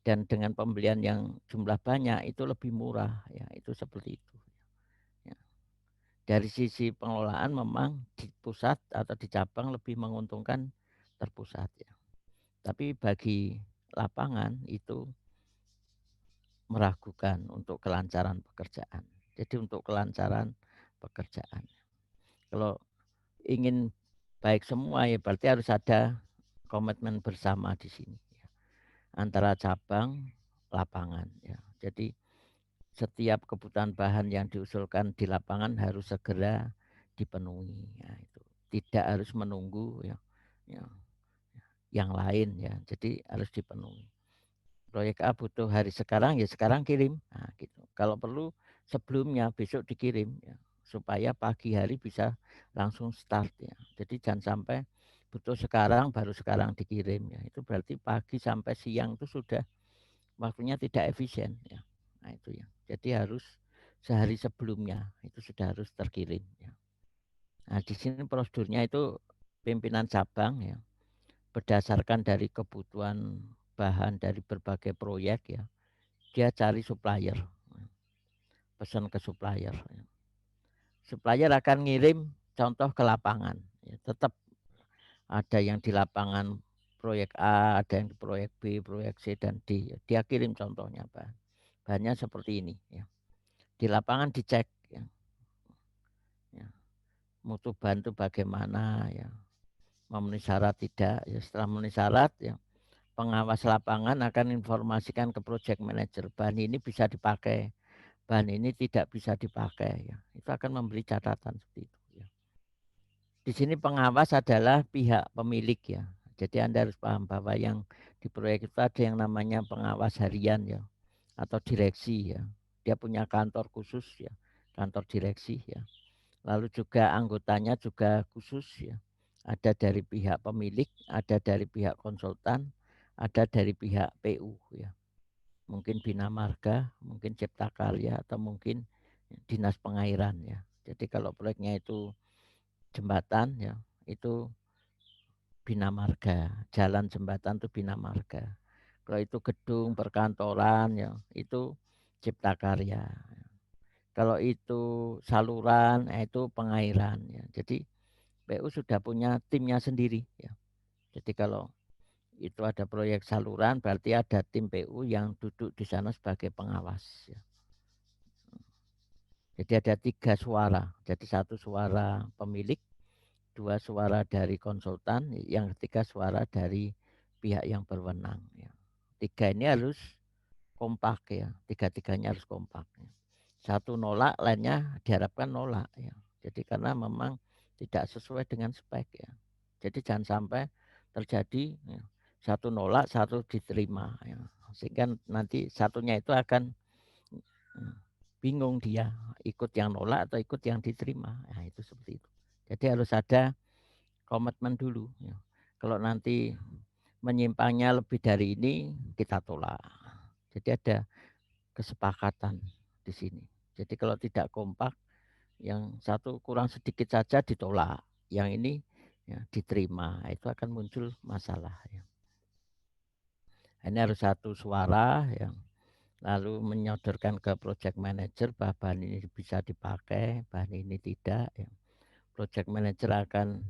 Dan dengan pembelian yang jumlah banyak itu lebih murah. Ya, itu seperti itu. Ya. Dari sisi pengelolaan memang di pusat atau di cabang lebih menguntungkan terpusat. Ya. Tapi bagi lapangan itu meragukan untuk kelancaran pekerjaan. Jadi untuk kelancaran pekerjaan. Kalau ingin baik semua ya berarti harus ada komitmen bersama di sini ya. Antara cabang lapangan ya. Jadi setiap kebutuhan bahan yang diusulkan di lapangan harus segera dipenuhi ya, itu. Tidak harus menunggu ya, ya yang lain ya. Jadi harus dipenuhi. Proyek A butuh hari sekarang ya sekarang kirim. Nah, gitu. Kalau perlu sebelumnya besok dikirim ya, supaya pagi hari bisa langsung start ya. Jadi jangan sampai butuh sekarang baru sekarang dikirim ya. Itu berarti pagi sampai siang itu sudah waktunya tidak efisien ya. Nah, itu ya. Jadi harus sehari sebelumnya itu sudah harus terkirim ya. Nah, di sini prosedurnya itu pimpinan cabang ya berdasarkan dari kebutuhan bahan dari berbagai proyek ya, dia cari supplier, pesan ke supplier. Supplier akan ngirim contoh ke lapangan. Ya, tetap ada yang di lapangan proyek A, ada yang di proyek B, proyek C dan D. Dia kirim contohnya bahan. Bahannya seperti ini. Ya. Di lapangan dicek. Ya. Ya. Mutu bahan itu bagaimana ya, memenuhi syarat tidak. Ya, setelah memenuhi syarat ya, pengawas lapangan akan informasikan ke project manager bahan ini bisa dipakai, bahan ini tidak bisa dipakai ya. Itu akan memberi catatan seperti itu ya. Di sini pengawas adalah pihak pemilik ya. Jadi Anda harus paham bahwa yang di proyek itu ada yang namanya pengawas harian ya atau direksi ya. Dia punya kantor khusus ya, kantor direksi ya. Lalu juga anggotanya juga khusus ya. Ada dari pihak pemilik, ada dari pihak konsultan, ada dari pihak PU ya. Mungkin Bina Marga, mungkin Cipta Karya atau mungkin Dinas Pengairan ya. Jadi kalau proyeknya itu jembatan ya, itu Bina Marga, jalan jembatan itu Bina Marga. Kalau itu gedung perkantoran ya, itu Cipta Karya. Kalau itu saluran, itu pengairan ya. Jadi PU sudah punya timnya sendiri ya. Jadi kalau itu ada proyek saluran berarti ada tim PU yang duduk di sana sebagai pengawas ya. Jadi ada 3 suara. Jadi 1 suara pemilik, 2 suara dari konsultan, yang ketiga suara dari pihak yang berwenang ya. 3 ini harus kompak ya. 3-tiganya harus kompak ya. 1 nolak, lainnya diharapkan nolak ya. Jadi karena memang tidak sesuai dengan spek ya. Jadi jangan sampai terjadi ya, 1 nolak, 1 diterima ya. Sehingga nanti satunya itu akan bingung dia ikut yang nolak atau ikut yang diterima. Nah, itu seperti itu. Jadi harus ada komitmen dulu ya. Kalau nanti menyimpangnya lebih dari ini kita tolak. Jadi ada kesepakatan di sini. Jadi kalau tidak kompak, yang satu kurang sedikit saja ditolak, yang ini ya, diterima, itu akan muncul masalah. Ya. Ini harus satu suara, ya. Lalu menyodorkan ke project manager bahwa bahan ini bisa dipakai, bahan ini tidak. Ya. Project manager akan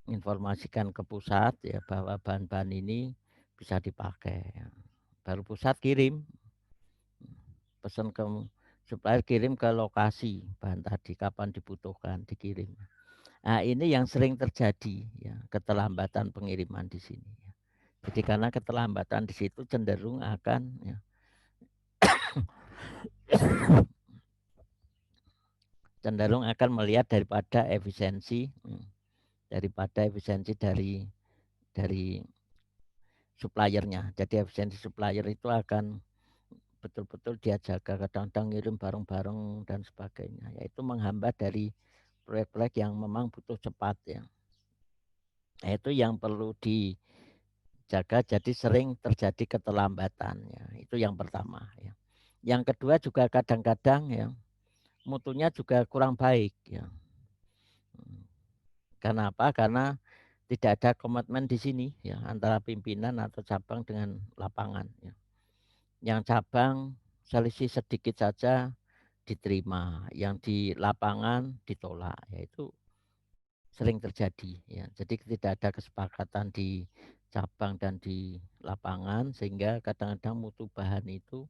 informasikan ke pusat ya bahwa bahan-bahan ini bisa dipakai. Ya. Baru pusat kirim, pesan ke supplier, kirim ke lokasi bahan tadi kapan dibutuhkan dikirim. Nah, ini yang sering terjadi ya, keterlambatan pengiriman di sini ya. Jadi karena keterlambatan di situ cenderung akan ya, cenderung akan melihat daripada efisiensi dari suppliernya. Jadi efisiensi supplier itu akan betul-betul dia jaga, kadang-kadang ngirim bareng-bareng dan sebagainya. Yaitu menghambat dari proyek-proyek yang memang butuh cepat ya. Nah, itu yang perlu dijaga, jadi sering terjadi keterlambatan ya. Itu yang pertama ya. Yang kedua juga kadang-kadang ya mutunya juga kurang baik ya. Karena apa? Karena tidak ada komitmen di sini ya antara pimpinan atau cabang dengan lapangan ya. Yang cabang selisih sedikit saja diterima, yang di lapangan ditolak, yaitu sering terjadi ya. Jadi tidak ada kesepakatan di cabang dan di lapangan sehingga kadang-kadang mutu bahan itu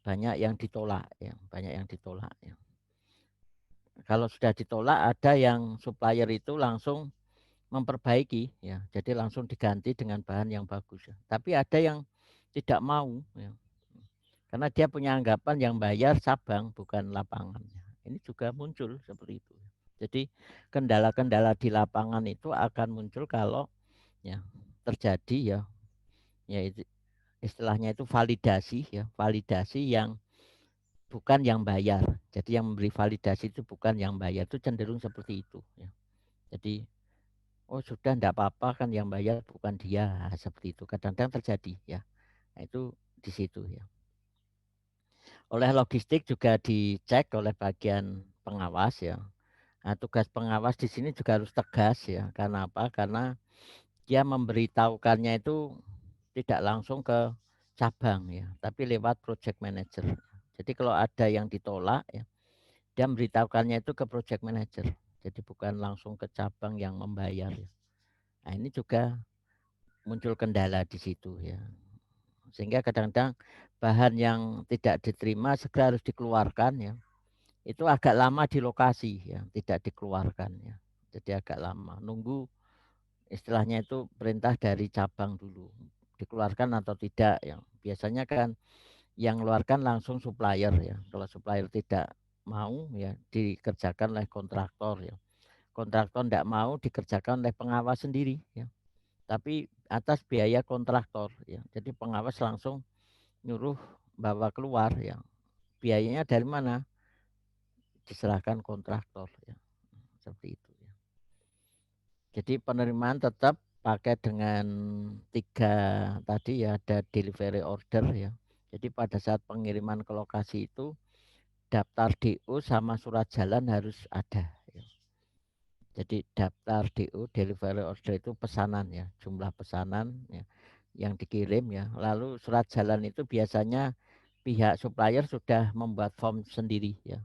banyak yang ditolak ya, banyak yang ditolak ya. Kalau sudah ditolak ada yang supplier itu langsung memperbaiki ya, jadi langsung diganti dengan bahan yang bagus ya. Tapi ada yang tidak mau ya, karena dia punya anggapan yang bayar cabang bukan lapangan. Ini juga muncul seperti itu. Jadi kendala-kendala di lapangan itu akan muncul kalau ya terjadi ya istilahnya itu validasi ya, validasi yang bukan yang bayar. Jadi yang memberi validasi itu bukan yang bayar, itu cenderung seperti itu ya. Jadi oh sudah enggak apa-apa kan yang bayar bukan dia, seperti itu. Kadang-kadang terjadi ya. Nah, itu di situ ya. Oleh logistik juga dicek oleh bagian pengawas ya. Nah, tugas pengawas di sini juga harus tegas ya. Karena apa? Karena dia memberitahukannya itu tidak langsung ke cabang ya, tapi lewat project manager. Jadi kalau ada yang ditolak ya, dia memberitahukannya itu ke project manager. Jadi bukan langsung ke cabang yang membayar ya. Nah, ini juga muncul kendala di situ ya. Sehingga kadang-kadang bahan yang tidak diterima segera harus dikeluarkan ya. Itu agak lama di lokasi ya, tidak dikeluarkan ya. Jadi agak lama nunggu istilahnya itu perintah dari cabang dulu dikeluarkan atau tidak ya. Biasanya kan yang mengeluarkan langsung supplier ya. Kalau supplier tidak mau ya dikerjakan oleh kontraktor ya. Kontraktor tidak mau dikerjakan oleh pengawas sendiri ya. Tapi atas biaya kontraktor ya. Jadi pengawas langsung nyuruh bawa keluar ya. Biayanya dari mana? Diserahkan kontraktor ya. Seperti itu ya. Jadi penerimaan tetap pakai dengan 3 tadi ya, ada delivery order ya. Jadi pada saat pengiriman ke lokasi itu daftar DO sama surat jalan harus ada ya. Jadi daftar DO delivery order itu pesanan ya, jumlah pesanan ya yang dikirim ya. Lalu surat jalan itu biasanya pihak supplier sudah membuat form sendiri ya,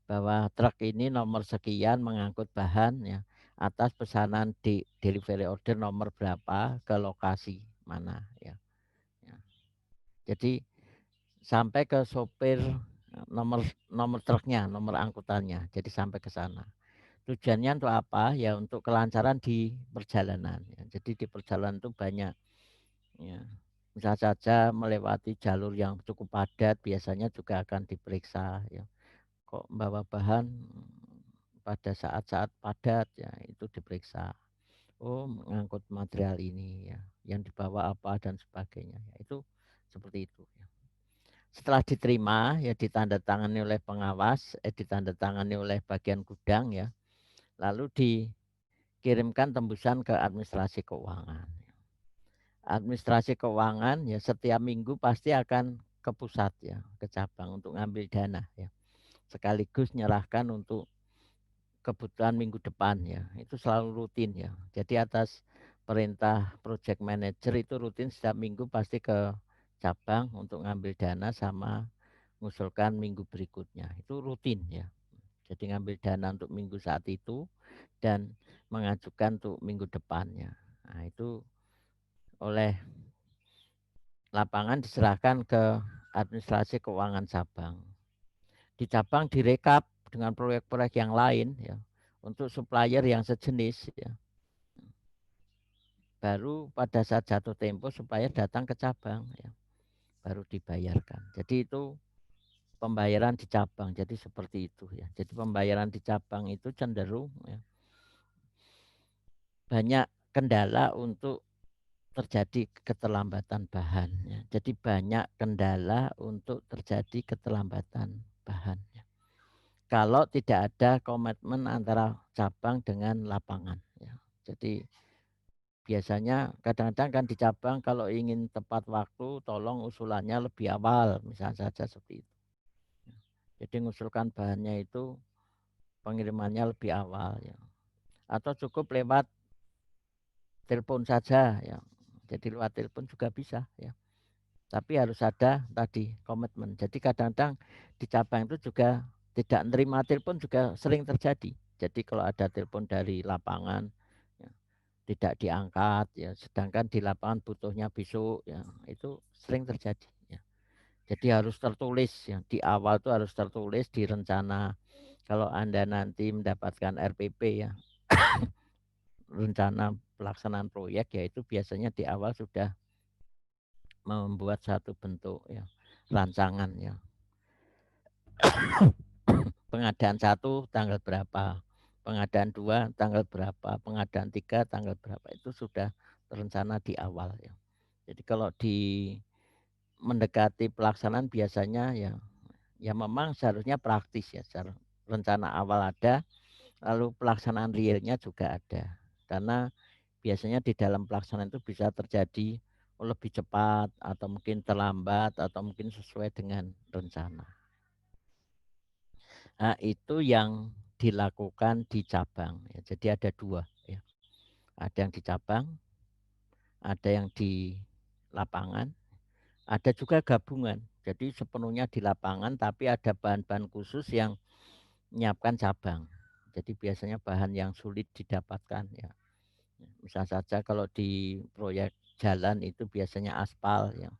bahwa truk ini nomor sekian mengangkut bahan ya atas pesanan di delivery order nomor berapa ke lokasi mana ya. Ya. Jadi sampai ke sopir nomor nomor truknya, nomor angkutannya. Jadi sampai ke sana. Tujuannya untuk apa? Ya untuk kelancaran di perjalanan. Ya. Jadi di perjalanan itu banyak ya. Bisa saja melewati jalur yang cukup padat, biasanya juga akan diperiksa ya. Kok membawa bahan pada saat-saat padat ya itu diperiksa. Oh, mengangkut material ini ya, yang dibawa apa dan sebagainya. Ya, itu seperti itu ya. Setelah diterima ya ditandatangani oleh pengawas, ditandatangani oleh bagian gudang ya. Lalu dikirimkan tembusan ke administrasi keuangan. Administrasi keuangan ya setiap minggu pasti akan ke pusat ya, ke cabang untuk ngambil dana ya. Sekaligus nyerahkan untuk kebutuhan minggu depan ya. Itu selalu rutin ya. Jadi atas perintah project manager itu rutin setiap minggu pasti ke cabang untuk ngambil dana sama mengusulkan minggu berikutnya. Itu rutin ya. Jadi ngambil dana untuk minggu saat itu dan mengajukan untuk minggu depannya. Nah, itu oleh lapangan diserahkan ke administrasi keuangan cabang. Di cabang direkap dengan proyek-proyek yang lain ya untuk supplier yang sejenis ya. Baru pada saat jatuh tempo supplier datang ke cabang ya, baru dibayarkan. Jadi itu pembayaran di cabang. Jadi seperti itu ya. Jadi pembayaran di cabang itu cenderung ya, banyak kendala untuk terjadi keterlambatan bahan ya. Jadi banyak kendala untuk terjadi keterlambatan bahan ya. Kalau tidak ada komitmen antara cabang dengan lapangan ya. Jadi biasanya kadang-kadang kan di cabang kalau ingin tepat waktu tolong usulannya lebih awal misalnya saja seperti itu. Jadi mengusulkan bahannya itu pengirimannya lebih awal ya. Atau cukup lewat telepon saja ya. Jadi lewat telepon juga bisa ya. Tapi harus ada tadi komitmen. Jadi kadang-kadang di cabang itu juga tidak menerima telepon juga sering terjadi. Jadi kalau ada telepon dari lapangan ya, tidak diangkat ya, sedangkan di lapangan butuhnya besok ya, itu sering terjadi ya. Jadi harus tertulis ya, di awal itu harus tertulis di rencana. Kalau Anda nanti mendapatkan RPP ya, rencana pelaksanaan proyek, yaitu biasanya di awal sudah membuat satu bentuk ya rancangan ya. Pengadaan 1 tanggal berapa, pengadaan 2 tanggal berapa, pengadaan 3 tanggal berapa, itu sudah terencana di awal ya. Jadi kalau di mendekati pelaksanaan biasanya ya memang seharusnya praktis ya, rencana awal ada, lalu pelaksanaan realnya juga ada. Karena biasanya di dalam pelaksanaan itu bisa terjadi lebih cepat atau mungkin terlambat atau mungkin sesuai dengan rencana. Nah, itu yang dilakukan di cabang ya. Jadi ada 2 ya. Ada yang di cabang, ada yang di lapangan, ada juga gabungan. Jadi sepenuhnya di lapangan tapi ada bahan-bahan khusus yang menyiapkan cabang. Jadi biasanya bahan yang sulit didapatkan ya. Misal saja kalau di proyek jalan itu biasanya aspal ya.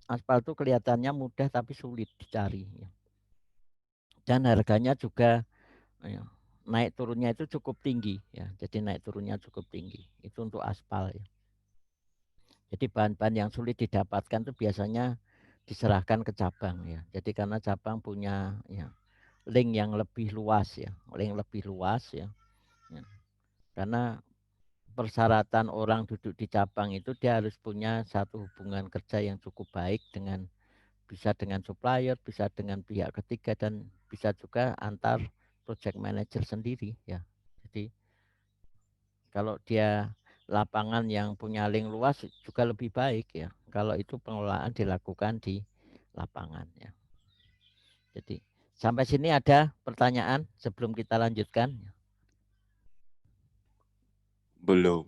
Aspal itu kelihatannya mudah tapi sulit dicari ya. Dan harganya juga ya, naik turunnya itu cukup tinggi ya. Jadi naik turunnya cukup tinggi. Itu untuk aspal ya. Jadi bahan-bahan yang sulit didapatkan itu biasanya diserahkan ke cabang ya. Jadi karena cabang punya ya link yang lebih luas ya, link lebih luas ya. Ya. Karena persyaratan orang duduk di cabang itu dia harus punya satu hubungan kerja yang cukup baik dengan bisa dengan supplier, bisa dengan pihak ketiga dan bisa juga antar project manager sendiri ya. Jadi kalau dia lapangan yang punya link luas juga lebih baik ya. Kalau itu pengelolaan dilakukan di lapangan ya. Jadi sampai sini ada pertanyaan sebelum kita lanjutkan? Belum.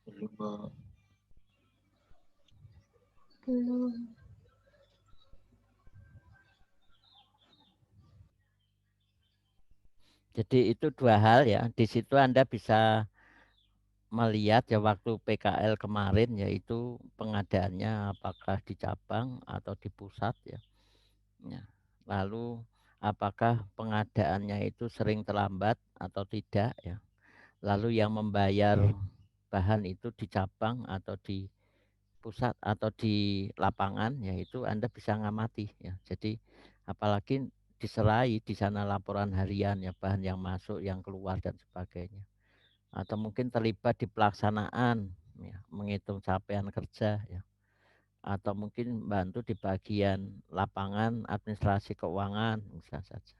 Belum. Jadi itu 2 hal ya. Di situ Anda bisa melihat ya waktu PKL kemarin yaitu pengadaannya apakah di cabang atau di pusat ya. Ya. Lalu apakah pengadaannya itu sering terlambat atau tidak ya. Lalu yang membayar bahan itu di cabang atau di pusat atau di lapangan yaitu Anda bisa ngamati ya. Jadi apalagi diserai di sana laporan harian ya, bahan yang masuk, yang keluar dan sebagainya. Atau mungkin terlibat di pelaksanaan ya, menghitung capaian kerja ya. Atau mungkin bantu di bagian lapangan administrasi keuangan bisa saja.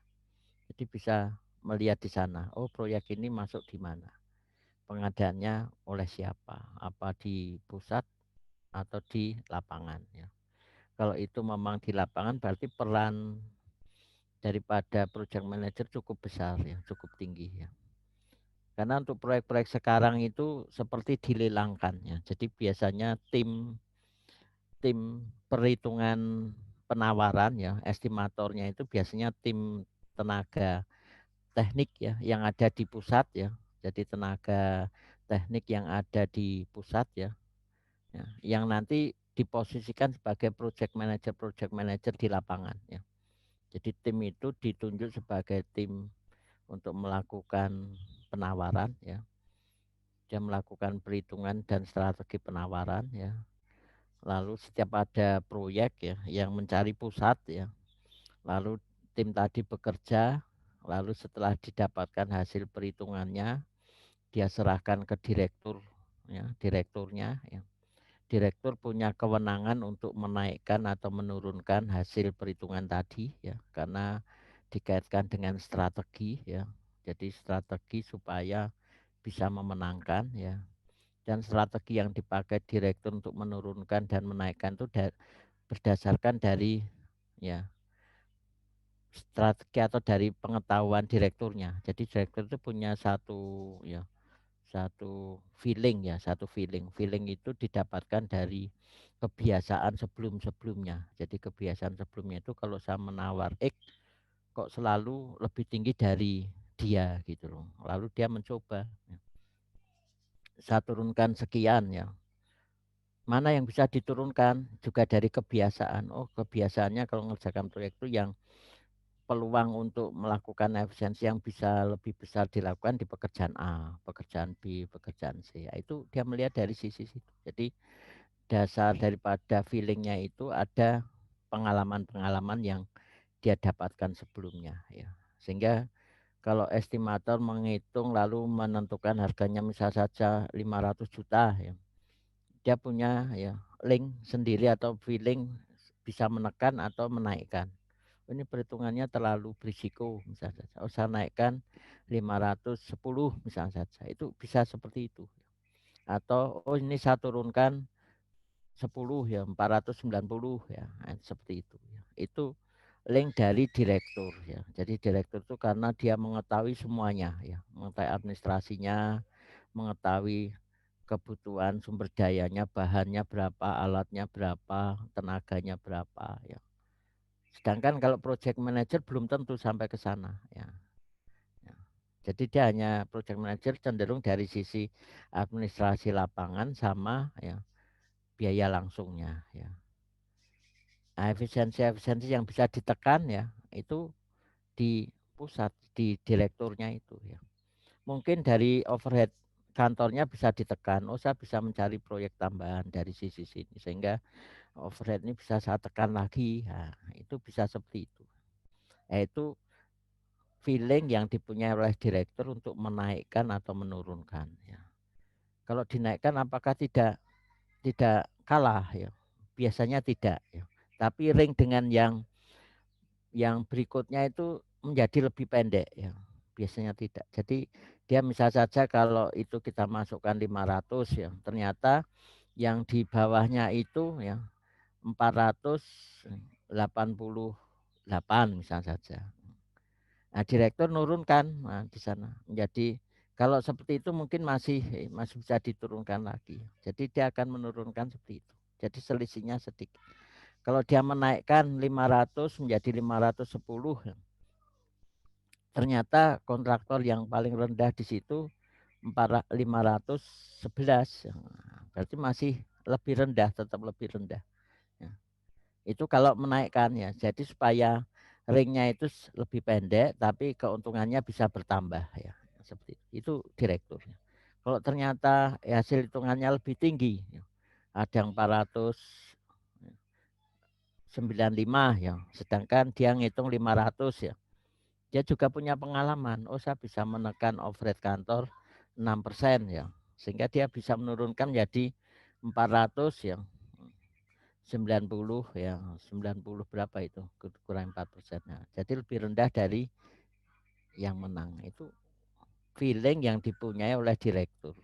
Jadi bisa melihat di sana, oh proyek ini masuk di mana, pengadaannya oleh siapa, apa di pusat atau di lapangan ya. Kalau itu memang di lapangan berarti peran daripada project manager cukup besar ya, cukup tinggi ya. Karena untuk proyek-proyek sekarang itu seperti dilelangkan ya. Jadi biasanya tim tim perhitungan penawaran ya, estimatornya itu biasanya tim tenaga teknik ya yang ada di pusat ya. Jadi tenaga teknik yang ada di pusat ya, ya yang nanti diposisikan sebagai project manager di lapangan ya. Jadi tim itu ditunjuk sebagai tim untuk melakukan penawaran ya. Dia melakukan perhitungan dan strategi penawaran ya. Lalu setiap ada proyek ya yang mencari pusat ya. Lalu tim tadi bekerja, lalu setelah didapatkan hasil perhitungannya, dia serahkan ke direktur ya, direkturnya ya. Direktur punya kewenangan untuk menaikkan atau menurunkan hasil perhitungan tadi ya, karena dikaitkan dengan strategi ya. Jadi strategi supaya bisa memenangkan ya. Dan strategi yang dipakai direktur untuk menurunkan dan menaikkan itu berdasarkan dari ya, strategi atau dari pengetahuan direkturnya. Jadi direktur itu punya satu ya satu feeling ya, satu feeling. Feeling itu didapatkan dari kebiasaan sebelum-sebelumnya. Jadi kebiasaan sebelumnya itu kalau saya menawar X kok selalu lebih tinggi dari dia gitu loh. Lalu dia mencoba, ya, saya turunkan sekian ya. Mana yang bisa diturunkan juga dari kebiasaan. Oh, kebiasaannya kalau mengerjakan proyek itu yang peluang untuk melakukan efisiensi yang bisa lebih besar dilakukan di pekerjaan A, pekerjaan B, pekerjaan C. Ya, itu dia melihat dari sisi situ. Jadi dasar daripada feelingnya itu ada pengalaman-pengalaman yang dia dapatkan sebelumnya ya. Sehingga kalau estimator menghitung lalu menentukan harganya misal saja 500 juta ya. Dia punya ya link sendiri atau feeling bisa menekan atau menaikkan. Ini perhitungannya terlalu berisiko misalnya saja. Oh, saya naikkan 510 misalnya saja. Itu bisa seperti itu. Atau oh ini saya turunkan 10 ya 490 ya. Nah, seperti itu ya. Itu link dari direktur ya. Jadi direktur itu karena dia mengetahui semuanya ya, mengetahui administrasinya, mengetahui kebutuhan sumber dayanya, bahannya berapa, alatnya berapa, tenaganya berapa ya. Sedangkan kalau project manager belum tentu sampai ke sana ya. Ya. Jadi dia hanya project manager cenderung dari sisi administrasi lapangan sama ya biaya langsungnya ya. Nah, efisiensi-efisiensi yang bisa ditekan ya itu di pusat di direkturnya itu ya. Mungkin dari overhead kantornya bisa ditekan. Oh, saya bisa mencari proyek tambahan dari sisi sini sehingga overhead ini bisa saya tekan lagi. Nah, itu bisa seperti itu. Yaitu feeling yang dipunyai oleh direktur untuk menaikkan atau menurunkan ya. Kalau dinaikkan apakah tidak kalah ya? Biasanya tidak ya. Tapi ring dengan yang berikutnya itu menjadi lebih pendek ya. Biasanya tidak. Jadi dia misal saja kalau itu kita masukkan 500 ya, ternyata yang di bawahnya itu ya 488 misal saja. Nah, direktur nurunkan nah, di sana menjadi kalau seperti itu mungkin masih bisa diturunkan lagi. Jadi dia akan menurunkan seperti itu. Jadi selisihnya sedikit. Kalau dia menaikkan 500 menjadi 510 ya, ternyata kontraktor yang paling rendah di situ 511 ya. Berarti masih lebih rendah, tetap lebih rendah ya. Itu kalau menaikkan ya. Jadi supaya ringnya itu lebih pendek tapi keuntungannya bisa bertambah ya. Seperti itu. Itu direkturnya. Kalau ternyata hasil hitungannya lebih tinggi ya. Ada yang 495 ya. Sedangkan dia ngitung 500 ya. Dia juga punya pengalaman. Oh, saya bisa menekan overhead kantor 6% ya. Sehingga dia bisa menurunkan menjadi 400 ya. 90 ya, 90 berapa itu kurang 4%. Nah, jadi lebih rendah dari yang menang. Itu feeling yang dipunyai oleh direktur.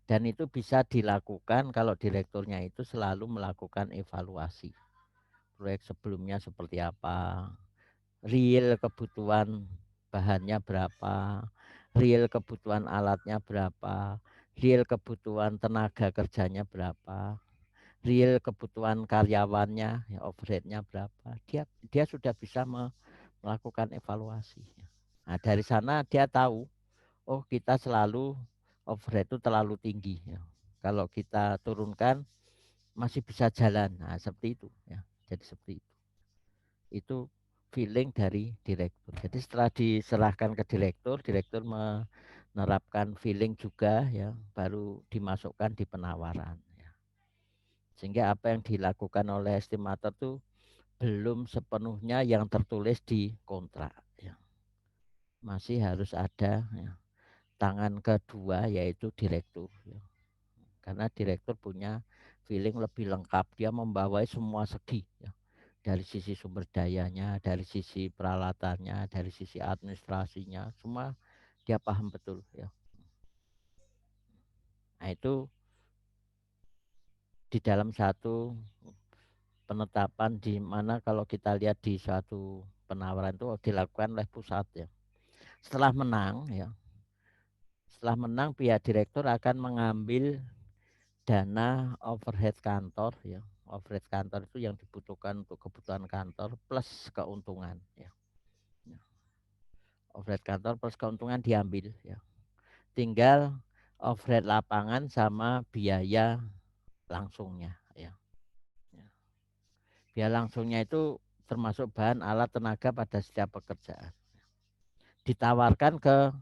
Dan itu bisa dilakukan kalau direkturnya itu selalu melakukan evaluasi. Proyek sebelumnya seperti apa, real kebutuhan bahannya berapa, real kebutuhan alatnya berapa, real kebutuhan tenaga kerjanya berapa, real kebutuhan karyawannya, ya overheadnya berapa. Dia sudah bisa melakukan evaluasi. Nah, dari sana dia tahu, oh kita selalu overhead itu terlalu tinggi. Ya. Kalau kita turunkan masih bisa jalan. Nah, seperti itu. Ya. Jadi seperti itu. Itu feeling dari direktur. Jadi setelah diserahkan ke direktur, direktur menerapkan feeling juga ya, baru dimasukkan di penawaran. Ya. Sehingga apa yang dilakukan oleh estimator itu belum sepenuhnya yang tertulis di kontrak. Ya. Masih harus ada ya, tangan kedua yaitu direktur. Ya. Karena direktur punya feeling lebih lengkap, dia membawai semua segi. Ya. Dari sisi sumber dayanya, dari sisi peralatannya, dari sisi administrasinya, semua dia paham betul ya. Nah, itu di dalam satu penetapan di mana kalau kita lihat di suatu penawaran itu dilakukan oleh pusat ya. Setelah menang ya, setelah menang pihak direktur akan mengambil dana overhead kantor ya. Overhead kantor itu yang dibutuhkan untuk kebutuhan kantor plus keuntungan ya. Overhead kantor plus keuntungan diambil ya. Tinggal overhead lapangan sama biaya langsungnya ya. Biaya langsungnya itu termasuk bahan alat tenaga pada setiap pekerjaan. Ditawarkan ke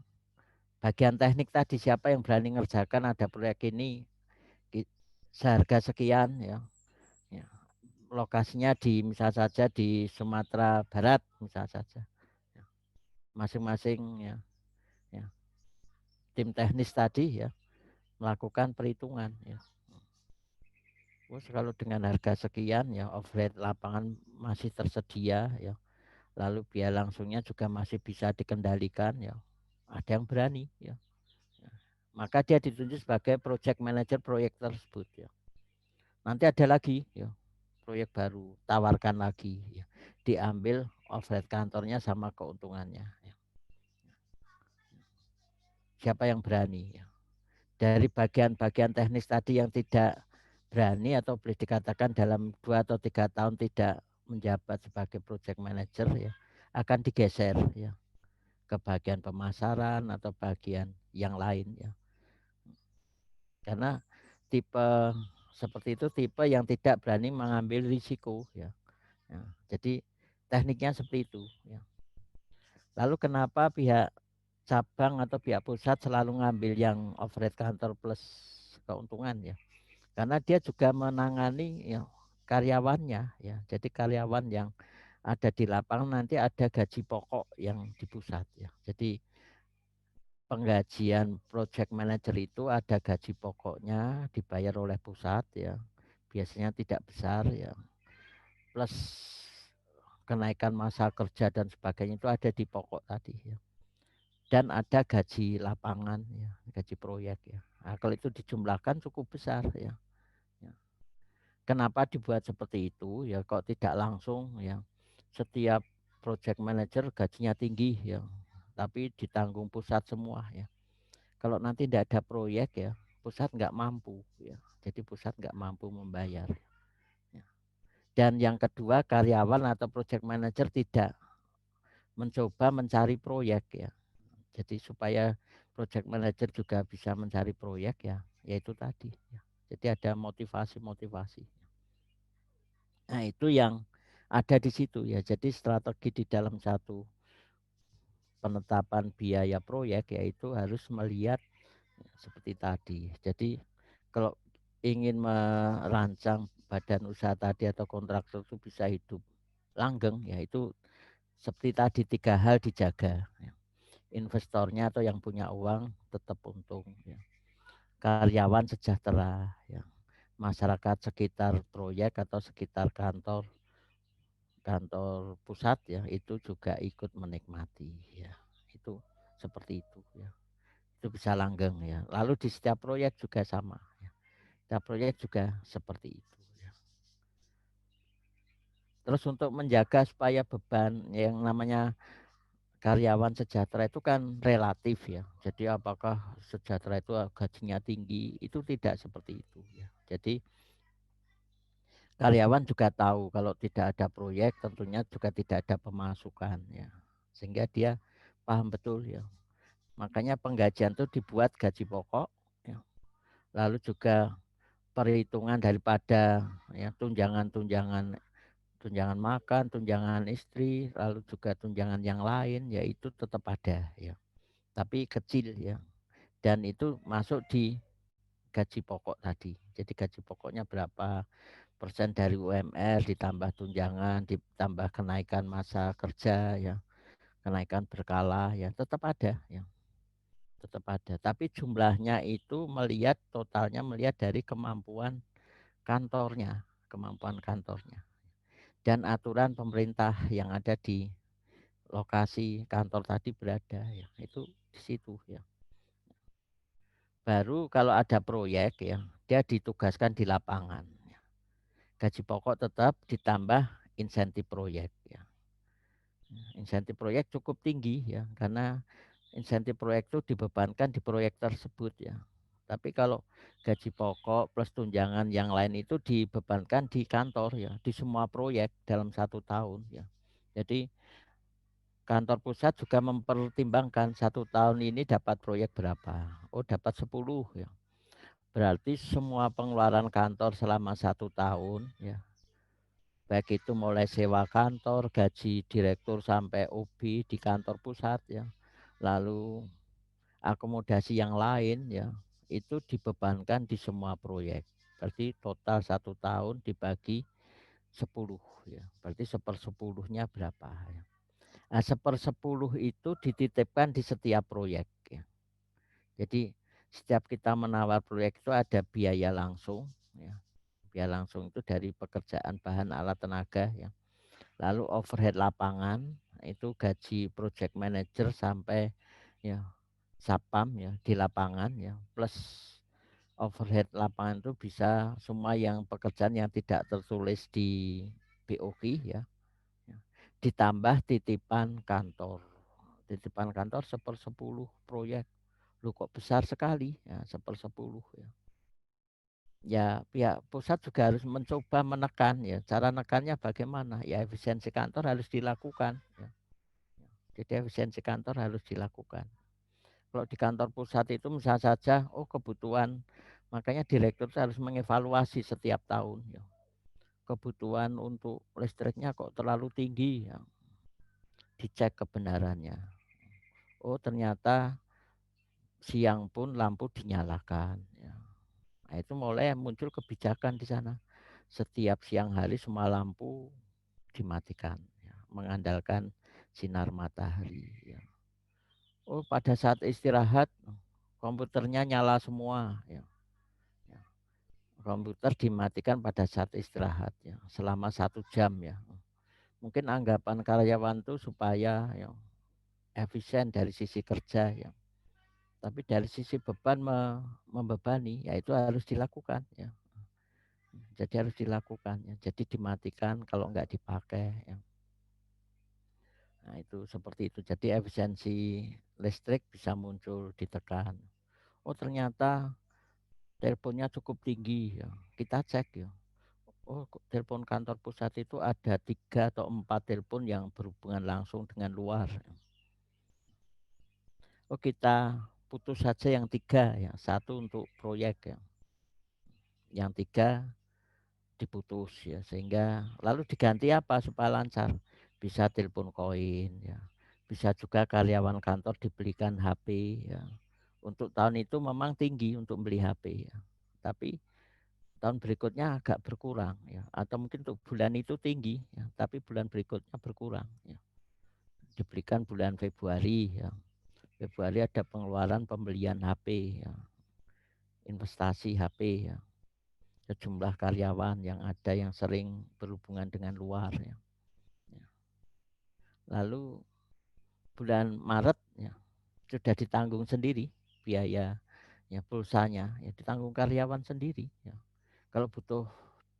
bagian teknik tadi, siapa yang berani ngerjakan ada proyek ini seharga sekian ya. Ya. Lokasinya di misal saja di Sumatera Barat misal saja. Ya. Masing-masing ya, ya tim teknis tadi ya melakukan perhitungan ya. Terus kalau dengan harga sekian ya overhead lapangan masih tersedia ya. Lalu biaya langsungnya juga masih bisa dikendalikan ya. Ada yang berani ya. Maka dia ditunjuk sebagai project manager proyek tersebut ya. Nanti ada lagi ya proyek baru, tawarkan lagi ya. Diambil overhead kantornya sama keuntungannya ya. Siapa yang berani ya. Dari bagian-bagian teknis tadi yang tidak berani atau boleh dikatakan dalam 2 atau 3 tahun tidak menjabat sebagai project manager ya, akan digeser ya ke bagian pemasaran atau bagian yang lain ya. Karena tipe seperti itu tipe yang tidak berani mengambil risiko ya. Ya, jadi tekniknya seperti itu ya. Lalu kenapa pihak cabang atau pihak pusat selalu ngambil yang overhead kantor plus keuntungan ya? Karena dia juga menangani ya karyawannya ya. Jadi karyawan yang ada di lapangan nanti ada gaji pokok yang di pusat ya. Jadi penggajian project manager itu ada gaji pokoknya dibayar oleh pusat ya. Biasanya tidak besar ya. Plus kenaikan masa kerja dan sebagainya itu ada di pokok tadi ya. Dan ada gaji lapangan ya, gaji proyek ya. Nah, kalau itu dijumlahkan cukup besar ya. Ya. Kenapa dibuat seperti itu ya? Kok tidak langsung ya? Setiap project manager gajinya tinggi ya, tapi ditanggung pusat semua ya. Kalau nanti tidak ada proyek ya, pusat nggak mampu ya. Jadi pusat nggak mampu membayar. Ya. Dan yang kedua karyawan atau project manager tidak mencoba mencari proyek ya. Jadi supaya project manager juga bisa mencari proyek ya, yaitu tadi. Ya. Jadi ada motivasi-motivasi. Nah itu yang ada di situ ya. Jadi strategi di dalam satu penetapan biaya proyek yaitu harus melihat seperti tadi. Jadi kalau ingin merancang badan usaha tadi atau kontraktor itu bisa hidup langgeng ya itu seperti tadi 3 hal dijaga ya. Investornya atau yang punya uang tetap untung ya. Karyawan sejahtera ya. Masyarakat sekitar proyek atau sekitar kantor kantor pusat ya itu juga ikut menikmati ya. Itu seperti itu ya. Itu bisa langgeng ya. Lalu di setiap proyek juga sama ya. Setiap proyek juga seperti itu ya. Terus untuk menjaga supaya beban yang namanya karyawan sejahtera itu kan relatif ya. Jadi apakah sejahtera itu gajinya tinggi? Itu tidak seperti itu ya. Jadi karyawan juga tahu kalau tidak ada proyek tentunya juga tidak ada pemasukan ya. Sehingga dia paham betul ya. Makanya penggajian itu dibuat gaji pokok ya. Lalu juga perhitungan daripada ya tunjangan-tunjangan tunjangan makan, tunjangan istri, lalu juga tunjangan yang lain yaitu tetap ada ya. Tapi kecil ya. Dan itu masuk di gaji pokok tadi. Jadi gaji pokoknya berapa persen dari UMR ditambah tunjangan, ditambah kenaikan masa kerja ya, kenaikan berkala ya, tetap ada ya. Tetap ada. Tapi jumlahnya itu melihat totalnya melihat dari kemampuan kantornya. Dan aturan pemerintah yang ada di lokasi kantor tadi berada ya. Itu di situ ya. Baru kalau ada proyek ya, dia ditugaskan di lapangan. gaji pokok tetap ditambah insentif proyek ya. Insentif proyek cukup tinggi ya, karena insentif proyek itu dibebankan di proyek tersebut ya. Tapi kalau gaji pokok plus tunjangan yang lain itu dibebankan di kantor ya, di semua proyek dalam 1 tahun ya. Jadi kantor pusat juga mempertimbangkan 1 tahun ini dapat proyek berapa. Oh, dapat 10 ya. Berarti semua pengeluaran kantor selama 1 tahun ya, baik itu mulai sewa kantor, gaji direktur sampai OB di kantor pusat ya, lalu akomodasi yang lain ya, itu dibebankan di semua proyek. Berarti total 1 tahun dibagi 10 ya, berarti 1/10-nya berapa ya. Nah, 1/10 itu dititipkan di setiap proyek ya. Jadi setiap kita menawar proyek itu ada biaya langsung ya. Biaya langsung itu dari pekerjaan bahan alat tenaga ya. Lalu overhead lapangan itu gaji project manager sampai ya Satpam ya di lapangan ya, plus overhead lapangan itu bisa semua yang pekerjaan yang tidak tertulis di BOQ ya, ya, ditambah titipan kantor. Titipan kantor 1/10 proyek. Lu kok besar sekali ya, 1/10 ya. Ya pihak pusat juga harus mencoba menekan ya. Cara nekannya bagaimana? Ya efisiensi kantor harus dilakukan ya. Jadi efisiensi kantor harus dilakukan. Kalau di kantor pusat itu misalnya saja, oh kebutuhan, makanya direktur harus mengevaluasi setiap tahun ya. Kebutuhan untuk listriknya kok terlalu tinggi ya. Dicek kebenarannya. Oh ternyata siang pun lampu dinyalakan ya. Nah, itu mulai muncul kebijakan di sana. Setiap siang hari semua lampu dimatikan ya, mengandalkan sinar matahari ya. Oh pada saat istirahat komputernya nyala semua ya. Ya. Komputer dimatikan pada saat istirahat ya, selama 1 jam ya. Mungkin anggapan karyawan itu supaya ya, efisien dari sisi kerja ya. Tapi dari sisi beban membebani ya itu harus dilakukan ya. Jadi harus dilakukan ya. Jadi dimatikan kalau nggak dipakai ya. Nah itu seperti itu. Jadi efisiensi listrik bisa muncul ditekan. Oh ternyata teleponnya cukup tinggi ya. Kita cek ya. Oh, telepon kantor pusat itu ada 3 atau 4 telepon yang berhubungan langsung dengan luar. Oh, kita putus saja yang 3 ya, 1 untuk proyek ya. Yang 3 diputus ya, sehingga lalu diganti apa supaya lancar? Bisa telepon koin ya. Bisa juga karyawan kantor dibelikan HP ya. Untuk tahun itu memang tinggi untuk beli HP ya. Tapi tahun berikutnya agak berkurang ya, atau mungkin untuk bulan itu tinggi ya, tapi bulan berikutnya berkurang ya. Diberikan bulan Februari ya. Februari ada pengeluaran pembelian HP ya, investasi HP ya. Sejumlah karyawan yang ada yang sering berhubungan dengan luar ya. Ya. Lalu bulan Maret ya sudah ditanggung sendiri biaya ya, pulsanya ya ditanggung karyawan sendiri ya. Kalau butuh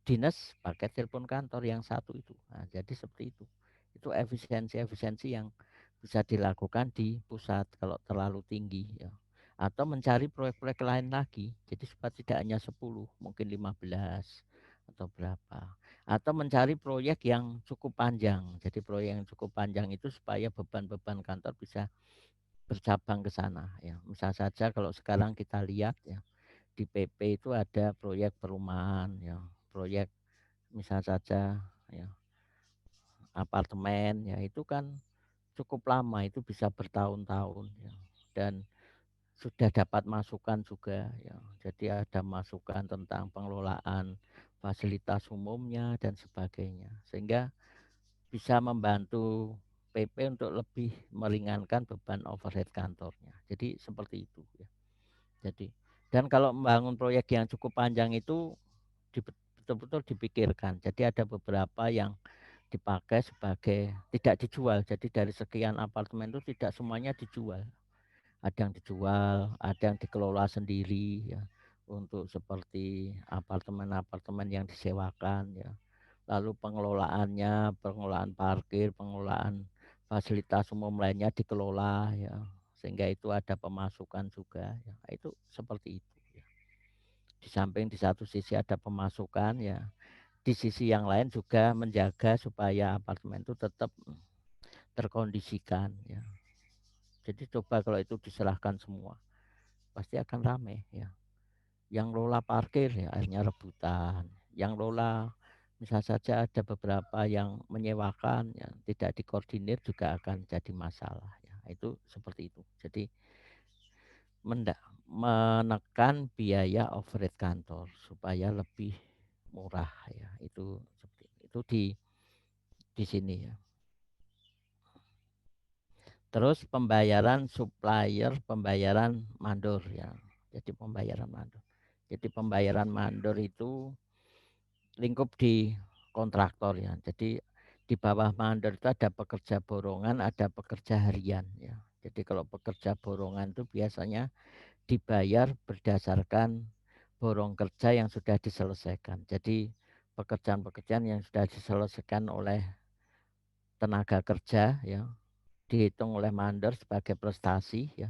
dinas pakai telepon kantor yang 1 itu. Nah, jadi seperti itu. Itu efisiensi-efisiensi yang bisa dilakukan di pusat kalau terlalu tinggi ya. Atau mencari proyek-proyek lain lagi. Jadi supaya tidak hanya 10, mungkin 15 atau berapa. Atau mencari proyek yang cukup panjang. Jadi proyek yang cukup panjang itu supaya beban-beban kantor bisa bercabang ke sana ya. Misal saja kalau sekarang kita lihat ya, di PP itu ada proyek perumahan ya, proyek misal saja ya apartemen ya, itu kan cukup lama, itu bisa bertahun-tahun ya, dan sudah dapat masukan juga ya. Jadi ada masukan tentang pengelolaan fasilitas umumnya dan sebagainya, sehingga bisa membantu PP untuk lebih meringankan beban overhead kantornya. Jadi seperti itu ya. Jadi dan kalau membangun proyek yang cukup panjang itu betul-betul dipikirkan. Jadi ada beberapa yang dipakai sebagai tidak dijual. Jadi dari sekian apartemen itu tidak semuanya dijual. Ada yang dijual, ada yang dikelola sendiri ya. untuk seperti apartemen-apartemen yang disewakan ya. Lalu pengelolaan parkir, pengelolaan fasilitas umum lainnya dikelola ya, sehingga itu ada pemasukan juga ya. Itu seperti itu ya. Di samping di satu sisi ada pemasukan ya, di sisi yang lain juga menjaga supaya apartemen itu tetap terkondisikan ya. Jadi coba kalau itu diserahkan semua, pasti akan rame ya. Yang lola parkir ya akhirnya rebutan. Yang lola misal saja ada beberapa yang menyewakan ya tidak dikoordinir juga akan jadi masalah ya. Itu seperti itu. Jadi menekan biaya overhead kantor supaya lebih murah ya. Itu seperti itu di sini ya. Terus pembayaran supplier, pembayaran mandor ya. Jadi pembayaran mandor. Jadi pembayaran mandor itu lingkup di kontraktor ya. Jadi di bawah mandor itu ada pekerja borongan, ada pekerja harian ya. Jadi kalau pekerja borongan itu biasanya dibayar berdasarkan borong kerja yang sudah diselesaikan. Jadi pekerjaan-pekerjaan yang sudah diselesaikan oleh tenaga kerja ya dihitung oleh mandor sebagai prestasi ya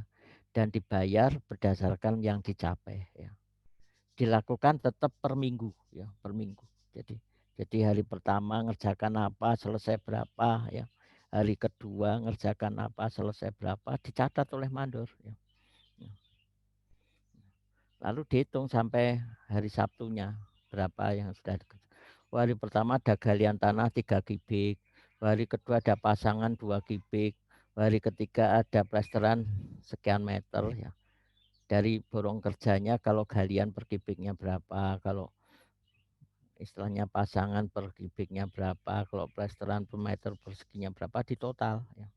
dan dibayar berdasarkan yang dicapai ya. Dilakukan tetap per minggu ya, per minggu. Jadi hari pertama ngerjakan apa, selesai berapa ya. Hari kedua ngerjakan apa, selesai berapa, dicatat oleh mandor ya. Lalu dihitung sampai hari Sabtunya berapa yang sudah dikerjakan. Hari pertama ada galian tanah 3 kubik, hari kedua ada pasangan 2 kubik, hari ketiga ada plesteran sekian meter ya. Dari borong kerjanya kalau galian per kubiknya berapa, kalau istilahnya pasangan per kubiknya berapa, kalau plesteran per meter perseginya berapa di total ya.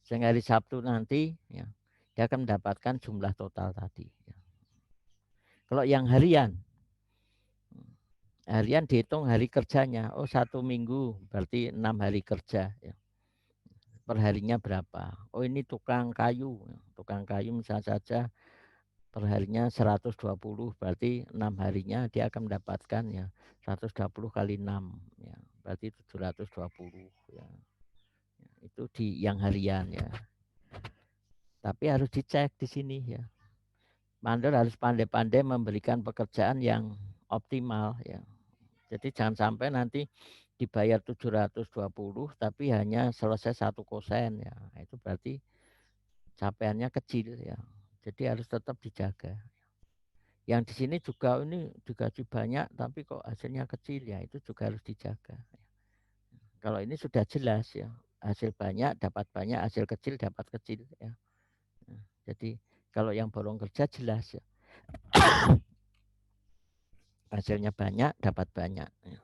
Sehingga hari Sabtu nanti ya dia akan mendapatkan jumlah total tadi ya. Kalau yang harian dihitung hari kerjanya. Oh 1 minggu berarti 6 hari kerja ya. Perharinya berapa? Oh ini tukang kayu. Tukang kayu misalnya saja perharinya 120 berarti 6 harinya dia akan mendapatkan ya 120 kali 6 ya. Berarti 720 ya. Itu di yang harian ya. Tapi harus dicek di sini ya. Mandor harus pandai-pandai memberikan pekerjaan yang optimal ya. Jadi jangan sampai nanti dibayar 720 tapi hanya selesai 1% ya. Itu berarti capaiannya kecil ya. Jadi harus tetap dijaga. Yang di sini juga ini digaji banyak tapi kok hasilnya kecil ya itu juga harus dijaga. Kalau ini sudah jelas ya. Hasil banyak dapat banyak, hasil kecil dapat kecil ya. Jadi kalau yang borong kerja jelas ya. Hasilnya banyak dapat banyak ya.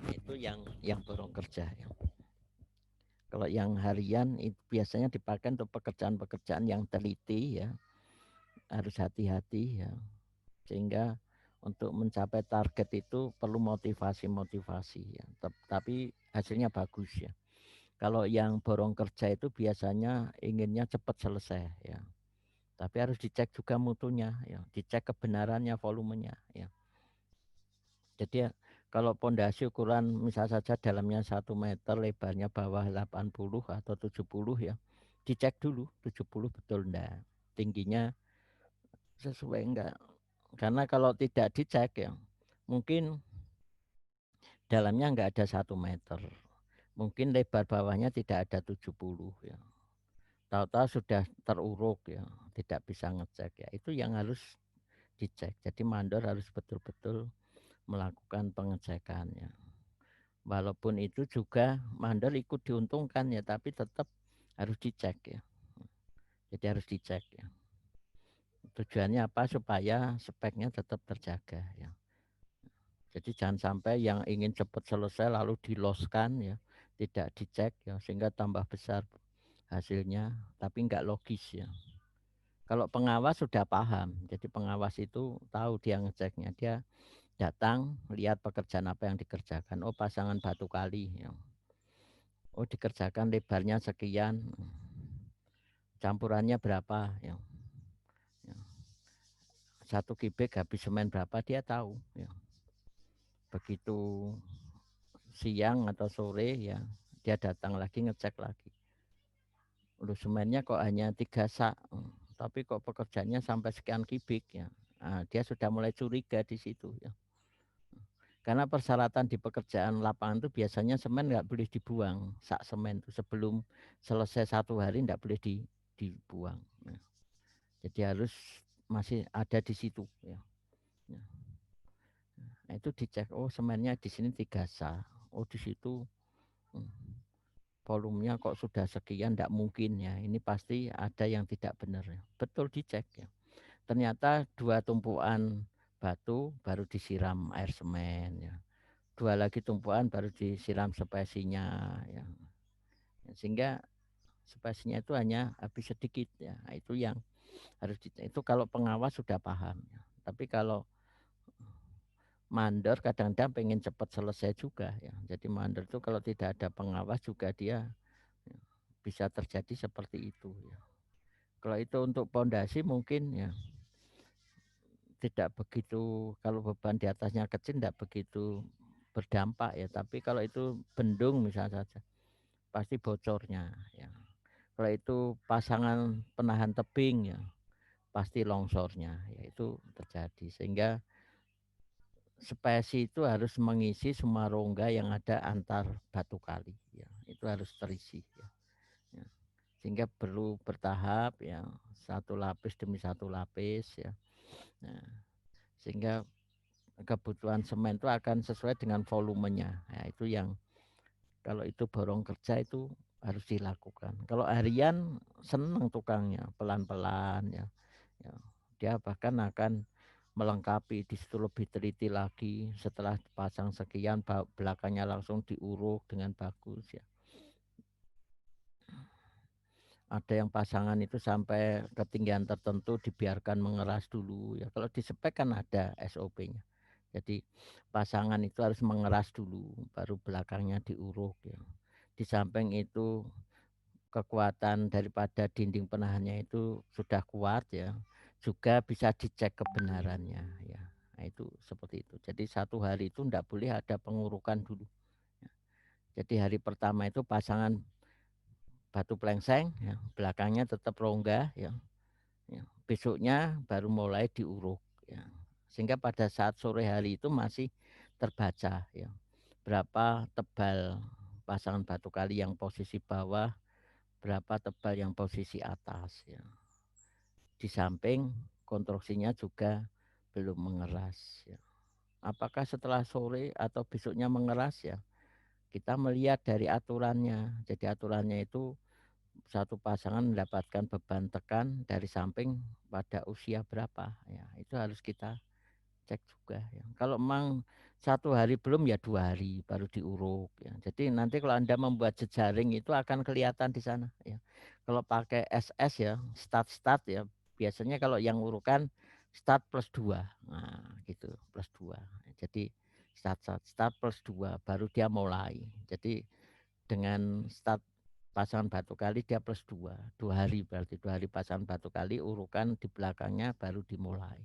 Itu yang borong kerja ya. Kalau yang harian itu biasanya dipakai untuk pekerjaan-pekerjaan yang teliti ya, harus hati-hati ya, sehingga untuk mencapai target itu perlu motivasi-motivasi ya, tapi hasilnya bagus ya. Kalau yang borong kerja itu biasanya inginnya cepat selesai ya, tapi harus dicek juga mutunya ya, dicek kebenarannya, volumenya ya. Jadi ya, kalau pondasi ukuran misal saja dalamnya 1 meter, lebarnya bawah 80 atau 70 ya, dicek dulu 70 betul enggak, tingginya sesuai enggak. Karena kalau tidak dicek ya, mungkin dalamnya enggak ada 1 meter, mungkin lebar bawahnya tidak ada 70 ya. Tahu-tahu sudah teruruk ya, tidak bisa ngecek ya. Itu yang harus dicek. Jadi mandor harus betul-betul melakukan pengecekannya. Walaupun itu juga mandor ikut diuntungkan ya, tapi tetap harus dicek ya. Jadi harus dicek ya. Tujuannya apa? Supaya speknya tetap terjaga ya. Jadi jangan sampai yang ingin cepat selesai lalu diloskan ya, tidak dicek ya, sehingga tambah besar hasilnya, tapi enggak logis ya. Kalau pengawas sudah paham, jadi pengawas itu tahu dia ngeceknya, dia datang lihat pekerjaan apa yang dikerjakan. Oh pasangan batu kali ya. Oh dikerjakan lebarnya sekian, campurannya berapa ya. 1 kubik habis semen berapa dia tahu ya. Begitu siang atau sore ya dia datang lagi ngecek lagi. Lu semennya kok hanya 3 sak, tapi kok pekerjaannya sampai sekian kubik ya. Nah, dia sudah mulai curiga di situ ya. Karena persyaratan di pekerjaan lapangan itu biasanya semen nggak boleh dibuang. Sak semen itu sebelum selesai 1 hari nggak boleh dibuang. Nah, jadi harus masih ada di situ ya. Nah, itu dicek, oh semennya di sini 3 sak. Oh di situ volumenya kok sudah sekian, tidak mungkin ya. Ini pasti ada yang tidak benar ya. Betul dicek ya. Ternyata 2 tumpuan batu baru disiram air semen ya. 2 lagi tumpuan baru disiram spesinya ya. Sehingga spesinya itu hanya habis sedikit ya. Nah, itu yang harus dicek. Itu kalau pengawas sudah paham ya. Tapi kalau mandor kadang-kadang pengen cepat selesai juga ya. Jadi mandor itu kalau tidak ada pengawas juga dia ya, bisa terjadi seperti itu ya. Kalau itu untuk pondasi mungkin ya tidak begitu, kalau beban di atasnya kecil tidak begitu berdampak ya. Tapi kalau itu bendung misalnya saja pasti bocornya ya. Kalau itu pasangan penahan tebing ya pasti longsornya ya itu terjadi. Sehingga spesi itu harus mengisi semua rongga yang ada antar batu kali ya. Itu harus terisi ya. Ya. Sehingga perlu bertahap ya, 1 lapis demi 1 lapis ya. Nah, sehingga kebutuhan semen itu akan sesuai dengan volumenya. Nah, itu yang kalau itu borong kerja itu harus dilakukan. Kalau harian senang tukangnya, pelan-pelan ya. Ya. Dia bahkan akan melengkapi di situ lebih teliti lagi setelah pasang sekian belakangnya langsung diuruk dengan bagus ya. Ada yang pasangan itu sampai ketinggian tertentu dibiarkan mengeras dulu ya. Kalau di spek kan ada SOP-nya. Jadi pasangan itu harus mengeras dulu, baru belakangnya diuruk ya. Di samping itu kekuatan daripada dinding penahannya itu sudah kuat ya, juga bisa dicek kebenarannya ya. Nah, itu seperti itu. Jadi 1 hari itu tidak boleh ada pengurukan dulu. Jadi hari pertama itu pasangan batu plengseng, ya, belakangnya tetap rongga ya. Ya, besoknya baru mulai diuruk ya. Sehingga pada saat sore hari itu masih terbaca ya. Berapa tebal pasangan batu kali yang posisi bawah, berapa tebal yang posisi atas ya. Di samping konstruksinya juga belum mengeras ya. Apakah setelah sore atau besoknya mengeras ya? Kita melihat dari aturannya. Jadi aturannya itu satu pasangan mendapatkan beban tekan dari samping pada usia berapa ya, itu harus kita cek juga ya. Kalau memang 1 hari belum ya 2 hari baru diuruk ya. Jadi nanti kalau Anda membuat jejaring itu akan kelihatan di sana ya. Kalau pakai SS ya, start ya, biasanya kalau yang urukan start plus 2, nah gitu, plus 2. Jadi start plus 2 baru dia mulai. Jadi dengan start pasangan batu kali dia plus 2, 2 hari, berarti 2 hari pasangan batu kali, urukan di belakangnya baru dimulai.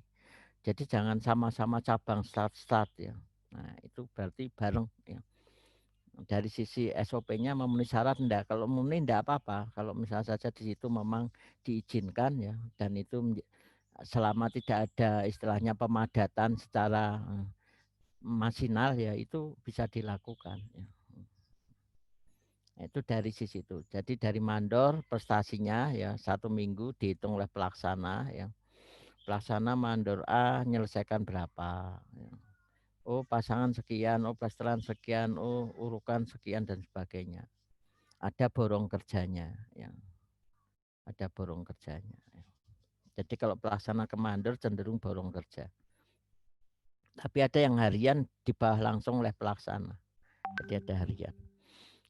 Jadi jangan sama-sama cabang start ya. Nah itu berarti bareng ya. Dari sisi SOP-nya memenuhi syarat enggak? Kalau memenuhi enggak apa-apa. Kalau misalnya saja di situ memang diizinkan ya, dan itu selama tidak ada istilahnya pemadatan secara masinal ya, itu bisa dilakukan ya. Itu dari sisi itu. Jadi dari mandor prestasinya ya 1 minggu dihitung oleh pelaksana ya. Pelaksana mandor A menyelesaikan berapa ya. Oh pasangan sekian, oh plesteran sekian, oh urukan sekian dan sebagainya. Ada borong kerjanya ya. Ada borong kerjanya ya. Jadi kalau pelaksana ke mandor cenderung borong kerja. Tapi ada yang harian di bawah langsung oleh pelaksana. Jadi ada harian.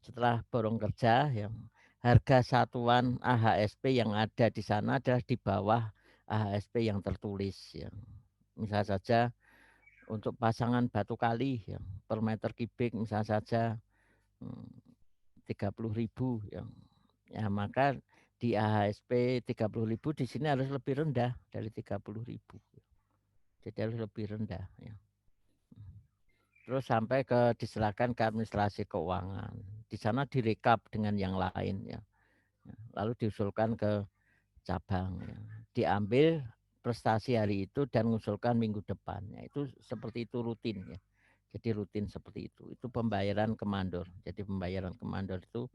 Setelah borong kerja ya, harga satuan AHSP yang ada di sana adalah di bawah AHSP yang tertulis ya. Misal saja untuk pasangan batu kali ya, per meter kubik misal saja 30.000 ya. Ya maka di AHSP 30.000, di sini harus lebih rendah dari 30.000. Jadi harus lebih rendah ya. Terus sampai diserahkan ke administrasi keuangan. Di sana direkap dengan yang lain ya. Lalu diusulkan ke cabang ya. Diambil prestasi hari itu dan mengusulkan minggu depan. Ya, itu seperti itu rutin ya. Jadi rutin seperti itu. Itu pembayaran kemandor. Jadi pembayaran kemandor itu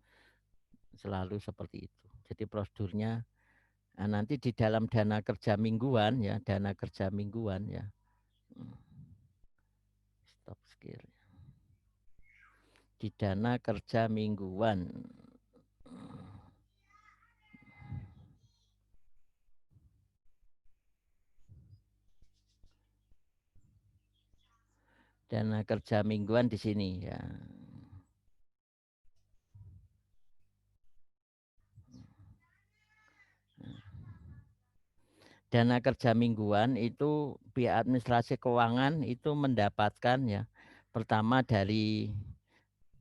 selalu seperti itu. Jadi prosedurnya nanti di dalam dana kerja mingguan ya, dana kerja mingguan ya. Stop skill. Di dana kerja mingguan. Dana kerja mingguan di sini ya. Dana kerja mingguan itu pihak administrasi keuangan itu mendapatkan ya, pertama dari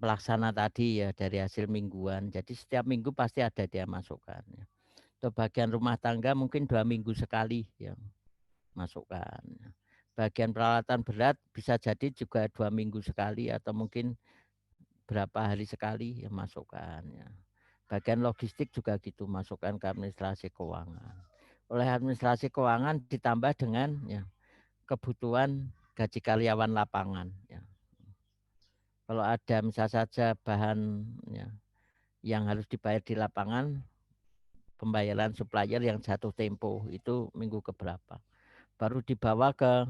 pelaksana tadi ya, dari hasil mingguan. Jadi setiap minggu pasti ada dia masukkan ya. Untuk bagian rumah tangga mungkin 2 minggu sekali ya masukkan. Bagian peralatan berat bisa jadi juga 2 minggu sekali atau mungkin berapa hari sekali ya masukkan ya. Bagian logistik juga gitu, masukkan ke administrasi keuangan. Oleh administrasi keuangan ditambah dengan ya, kebutuhan gaji karyawan lapangan. Ya. Kalau ada misal saja bahan ya, yang harus dibayar di lapangan, pembayaran supplier yang jatuh tempo itu minggu keberapa. Baru dibawa ke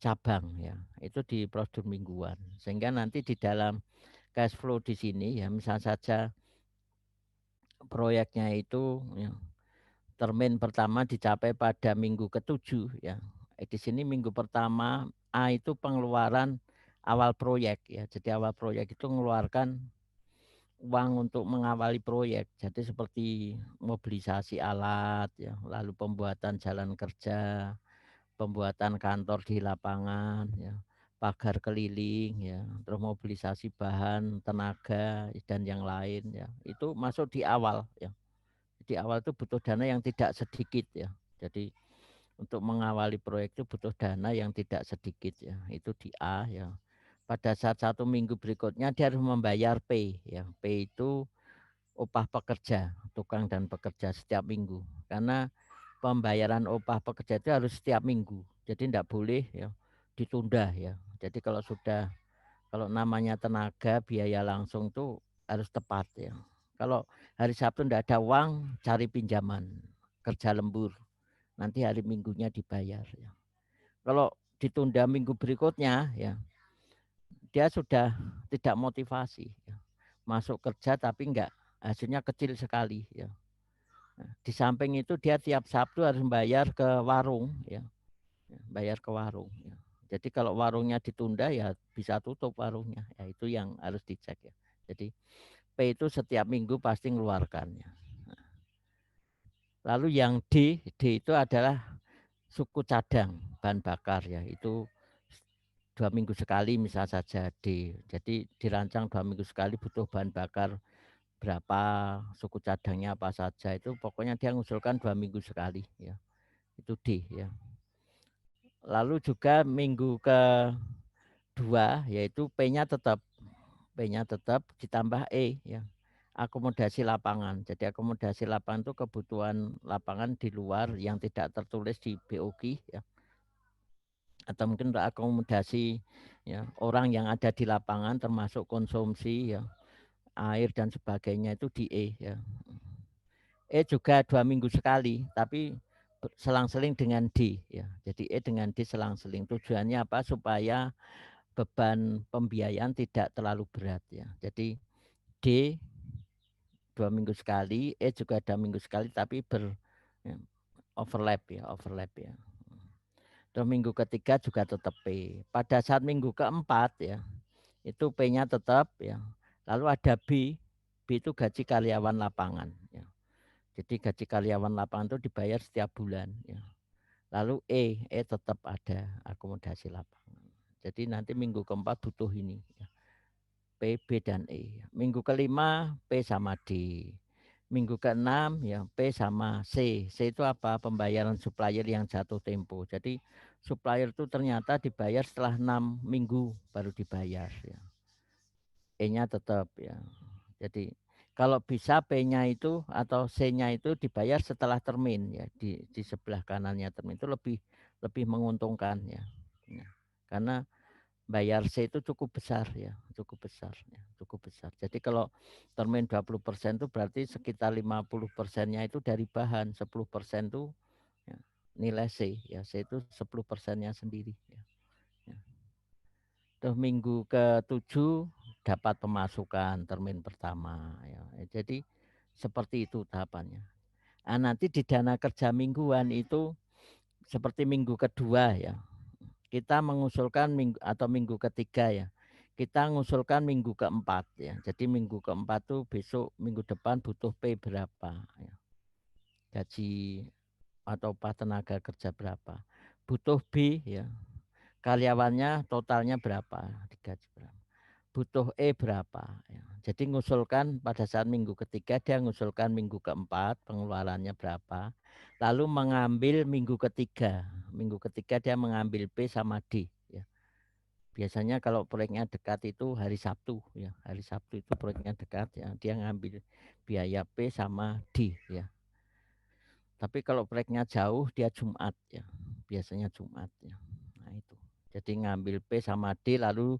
cabang ya, itu di prosedur mingguan. Sehingga nanti di dalam cash flow di sini ya, misal saja proyeknya itu ya, termin pertama dicapai pada minggu ke-7 ya. Di sini minggu pertama A itu pengeluaran awal proyek ya. Jadi awal proyek itu mengeluarkan uang untuk mengawali proyek. Jadi seperti mobilisasi alat ya, lalu pembuatan jalan kerja, pembuatan kantor di lapangan ya, pagar keliling ya, terus mobilisasi bahan, tenaga dan yang lain ya. Itu masuk di awal ya. Di awal itu butuh dana yang tidak sedikit ya. Jadi untuk mengawali proyek itu butuh dana yang tidak sedikit ya. Itu di A ya. Pada saat 1 minggu berikutnya dia harus membayar P ya. P itu upah pekerja, tukang dan pekerja setiap minggu. Karena pembayaran upah pekerja itu harus setiap minggu. Jadi tidak boleh ya ditunda ya. Jadi kalau namanya tenaga biaya langsung tuh harus tepat ya. Kalau hari Sabtu tidak ada uang, cari pinjaman, kerja lembur, nanti hari Minggunya dibayar ya. Kalau ditunda minggu berikutnya ya, dia sudah tidak motivasi ya. Masuk kerja tapi enggak, hasilnya kecil sekali ya. Nah, di samping itu dia tiap Sabtu harus bayar ke warung ya, bayar ke warung ya. Jadi kalau warungnya ditunda ya bisa tutup warungnya. Ya itu yang harus dicek ya. Jadi P itu setiap minggu pasti mengeluarkannya. Lalu yang D itu adalah suku cadang bahan bakar ya. Itu 2 minggu sekali misal saja D. Jadi dirancang 2 minggu sekali butuh bahan bakar berapa, suku cadangnya apa saja. Itu pokoknya dia mengusulkan 2 minggu sekali ya. Itu D ya. Lalu juga minggu kedua yaitu P-nya tetap ditambah E ya. Akomodasi lapangan. Jadi akomodasi lapangan itu kebutuhan lapangan di luar yang tidak tertulis di BOG ya. Atau mungkin untuk akomodasi ya, orang yang ada di lapangan termasuk konsumsi ya, air dan sebagainya itu di E ya. E juga 2 minggu sekali, tapi selang-seling dengan D ya. Jadi E dengan D selang-seling. Tujuannya apa? Supaya beban pembiayaan tidak terlalu berat ya. Jadi D 2 minggu sekali, E juga 2 minggu sekali, tapi ya, overlap ya. Terus minggu ketiga juga tetap P. Pada saat minggu keempat ya, itu P-nya tetap ya. Lalu ada B itu gaji karyawan lapangan ya. Jadi gaji karyawan lapangan itu dibayar setiap bulan ya. Lalu E tetap ada akomodasi lapangan. Jadi nanti minggu keempat butuh ini ya. P, B dan E. Minggu kelima P sama D. Minggu ke-6 ya P sama C. C itu apa? Pembayaran supplier yang jatuh tempo. Jadi supplier itu ternyata dibayar setelah 6 minggu baru dibayar ya. E-nya tetap ya. Jadi kalau bisa P-nya itu atau C-nya itu dibayar setelah termin ya, di sebelah kanannya termin itu lebih menguntungkan ya. Ya. Karena bayar C itu cukup besar ya, cukup besar ya, cukup besar. Jadi kalau termin 20% itu berarti sekitar 50%-nya itu dari bahan, 10% itu ya, nilai C ya, C itu 10%-nya sendiri ya. Ya. Terus minggu ke-7 dapat pemasukan termin pertama ya. Jadi seperti itu tahapannya. Nah, nanti di dana kerja mingguan itu seperti minggu kedua ya. Kita mengusulkan minggu atau minggu ketiga ya. Kita mengusulkan minggu keempat ya. Jadi minggu keempat tuh besok minggu depan butuh P berapa ya. Gaji atau upah tenaga kerja berapa. Butuh B ya. Karyawannya totalnya berapa, digaji berapa. Butuh E berapa ya. Jadi ngusulkan pada saat minggu ketiga dia ngusulkan minggu keempat pengeluarannya berapa. Lalu mengambil minggu ketiga. Minggu ketiga dia mengambil P sama D ya. Biasanya kalau proyeknya dekat itu hari Sabtu ya. Hari Sabtu itu proyeknya dekat ya. Dia ngambil biaya P sama D ya. Tapi kalau proyeknya jauh dia Jumat ya. Biasanya Jumat ya. Nah itu. Jadi ngambil P sama D lalu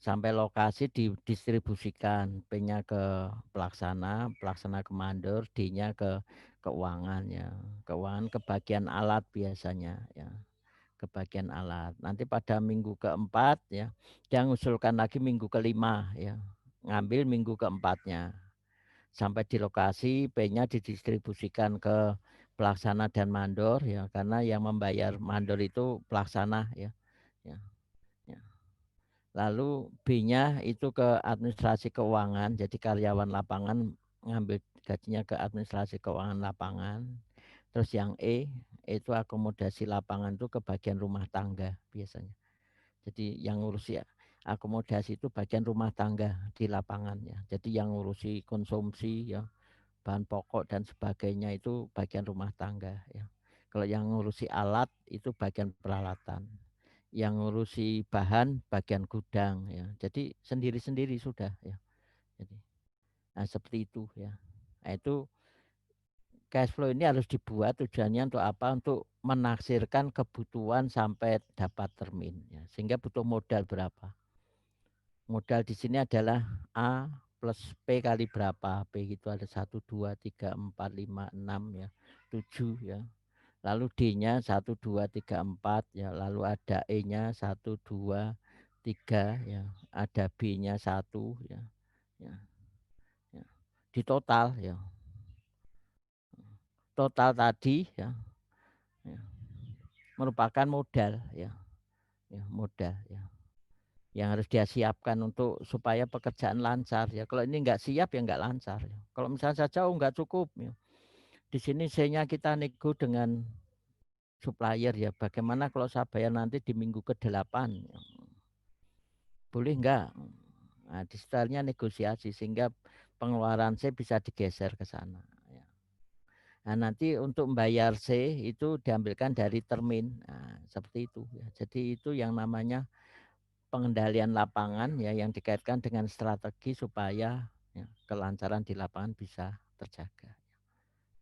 sampai lokasi didistribusikan. P-nya ke pelaksana, pelaksana ke mandor, D-nya ke keuangan ya. Keuangan ke bagian alat biasanya ya. Ke bagian alat. Nanti pada minggu keempat ya, dia ngusulkan lagi minggu kelima ya, ngambil minggu keempatnya. Sampai di lokasi P-nya didistribusikan ke pelaksana dan mandor ya, karena yang membayar mandor itu pelaksana ya. Ya, ya. Lalu B-nya itu ke administrasi keuangan, jadi karyawan lapangan ngambil gajinya ke administrasi keuangan lapangan. Terus yang E itu akomodasi lapangan itu ke bagian rumah tangga biasanya. Jadi yang ngurusi akomodasi itu bagian rumah tangga di lapangan ya. Jadi yang ngurusi konsumsi ya, bahan pokok dan sebagainya itu bagian rumah tangga ya. Kalau yang ngurusi alat itu bagian peralatan. Yang ngurusi bahan bagian gudang ya. Jadi sendiri-sendiri sudah ya. Jadi nah, seperti itu ya. Nah, itu cash flow ini harus dibuat tujuannya untuk apa? Untuk menaksirkan kebutuhan sampai dapat termin ya. Sehingga butuh modal berapa. Modal di sini adalah A plus P kali berapa. P itu ada 1, 2, 3, 4, 5, 6 ya. 7 ya. Lalu D-nya 1, 2, 3, 4 ya. Lalu ada E-nya 1, 2, 3 ya. Ada B-nya 1 ya. Ya. Ya. Di total ya. Total tadi ya, ya merupakan modal ya. Ya, modal ya. Yang harus dia siapkan untuk supaya pekerjaan lancar ya. Kalau ini nggak siap ya nggak lancar ya. Kalau misalnya saja nggak cukup ya. Di sini C-nya kita nego dengan supplier ya. Bagaimana kalau saya bayar nanti di minggu ke-8 ya. Boleh nggak? Nah, di stylenya negosiasi sehingga pengeluaran C bisa digeser ke sana ya. Nah, nanti untuk membayar C itu diambilkan dari termin. Nah, seperti itu ya. Jadi itu yang namanya pengendalian lapangan ya, yang dikaitkan dengan strategi supaya ya, kelancaran di lapangan bisa terjaga.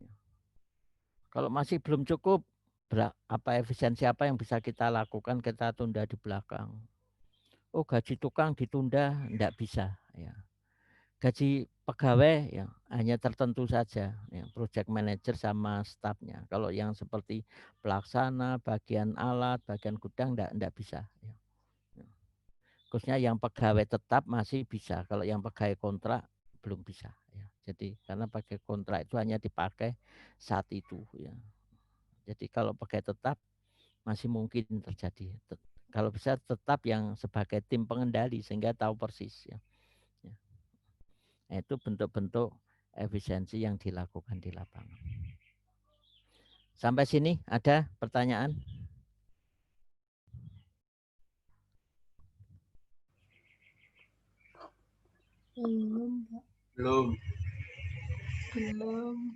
Ya. Kalau masih belum cukup, apa efisiensi apa yang bisa kita lakukan, kita tunda di belakang. Oh, gaji tukang ditunda, enggak bisa ya. Gaji pegawai ya hanya tertentu saja ya, project manager sama stafnya. Kalau yang seperti pelaksana, bagian alat, bagian gudang enggak bisa ya. Khususnya yang pegawai tetap masih bisa, kalau yang pegawai kontrak belum bisa ya. Jadi karena pakai kontrak itu hanya dipakai saat itu ya. Jadi kalau pegawai tetap masih mungkin terjadi. Kalau bisa tetap yang sebagai tim pengendali sehingga tahu persis ya. Ya. Nah, itu bentuk-bentuk efisiensi yang dilakukan di lapangan. Sampai sini ada pertanyaan? Belum, Pak. Belum. Belum.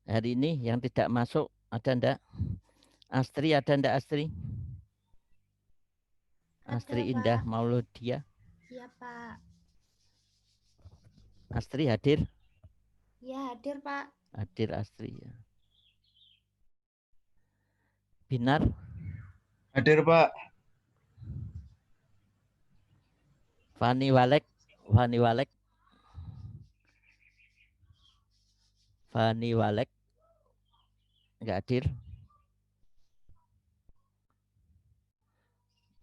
Hari ini yang tidak masuk ada ndak? Astri ada ndak Astri? Astri Ada, Indah Pak. Mauludia. Iya, Pak. Astri hadir? Iya, hadir, Pak. Hadir Astri ya. Binar? Hadir, Pak. Fani Walek? Fani Walek? Fani Walek? Enggak hadir?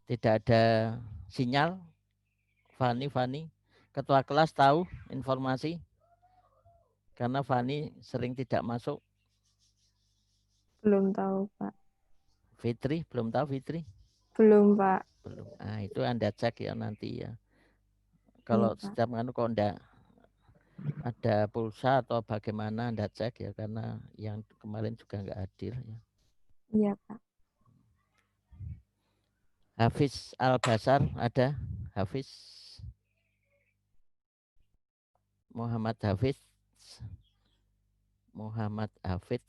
Tidak ada sinyal? Fani? Ketua kelas tahu informasi? Karena Fani sering tidak masuk. Belum tahu, Pak. Fitri, belum tahu Fitri? Belum, Pak. Belum. Ah, itu Anda cek ya nanti ya. Kalau Iya, Pak. setiap kok enggak ada pulsa atau bagaimana Anda cek ya, karena yang kemarin juga enggak hadir ya. Iya, Pak. Hafiz Al-Basar ada? Hafiz? Muhammad Hafiz? Muhammad Hafid.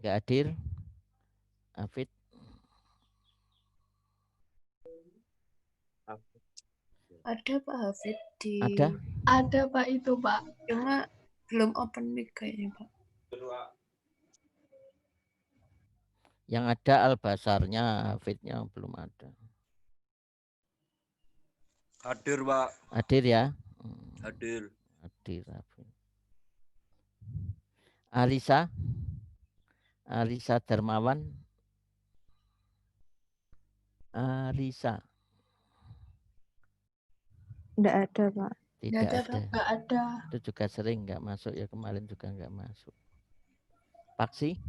Enggak hadir? Hafid? Ada Pak Hafid di... Ada? Ada Pak itu Pak. Cuma belum open mic kayaknya Pak. Yang ada Al-Basarnya, Hafidnya belum ada. Hadir, Pak. Hadir ya? Hadir. Hadir Hafid. Arisa Darmawan. Arisa. Tidak ada, Pak. Tidak Nggak ada, ada. Pak. Nggak ada. Itu juga sering enggak masuk ya, kemarin juga enggak masuk. Paksi?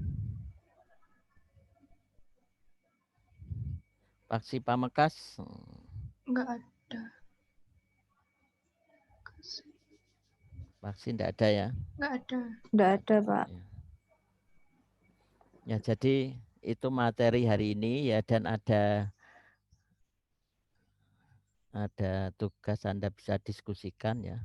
Paksi Pamekas? Nggak ada. Paksi enggak ada ya? Nggak ada. Tidak ada, Pak. Ya, jadi itu materi hari ini ya, dan ada tugas Anda bisa diskusikan ya.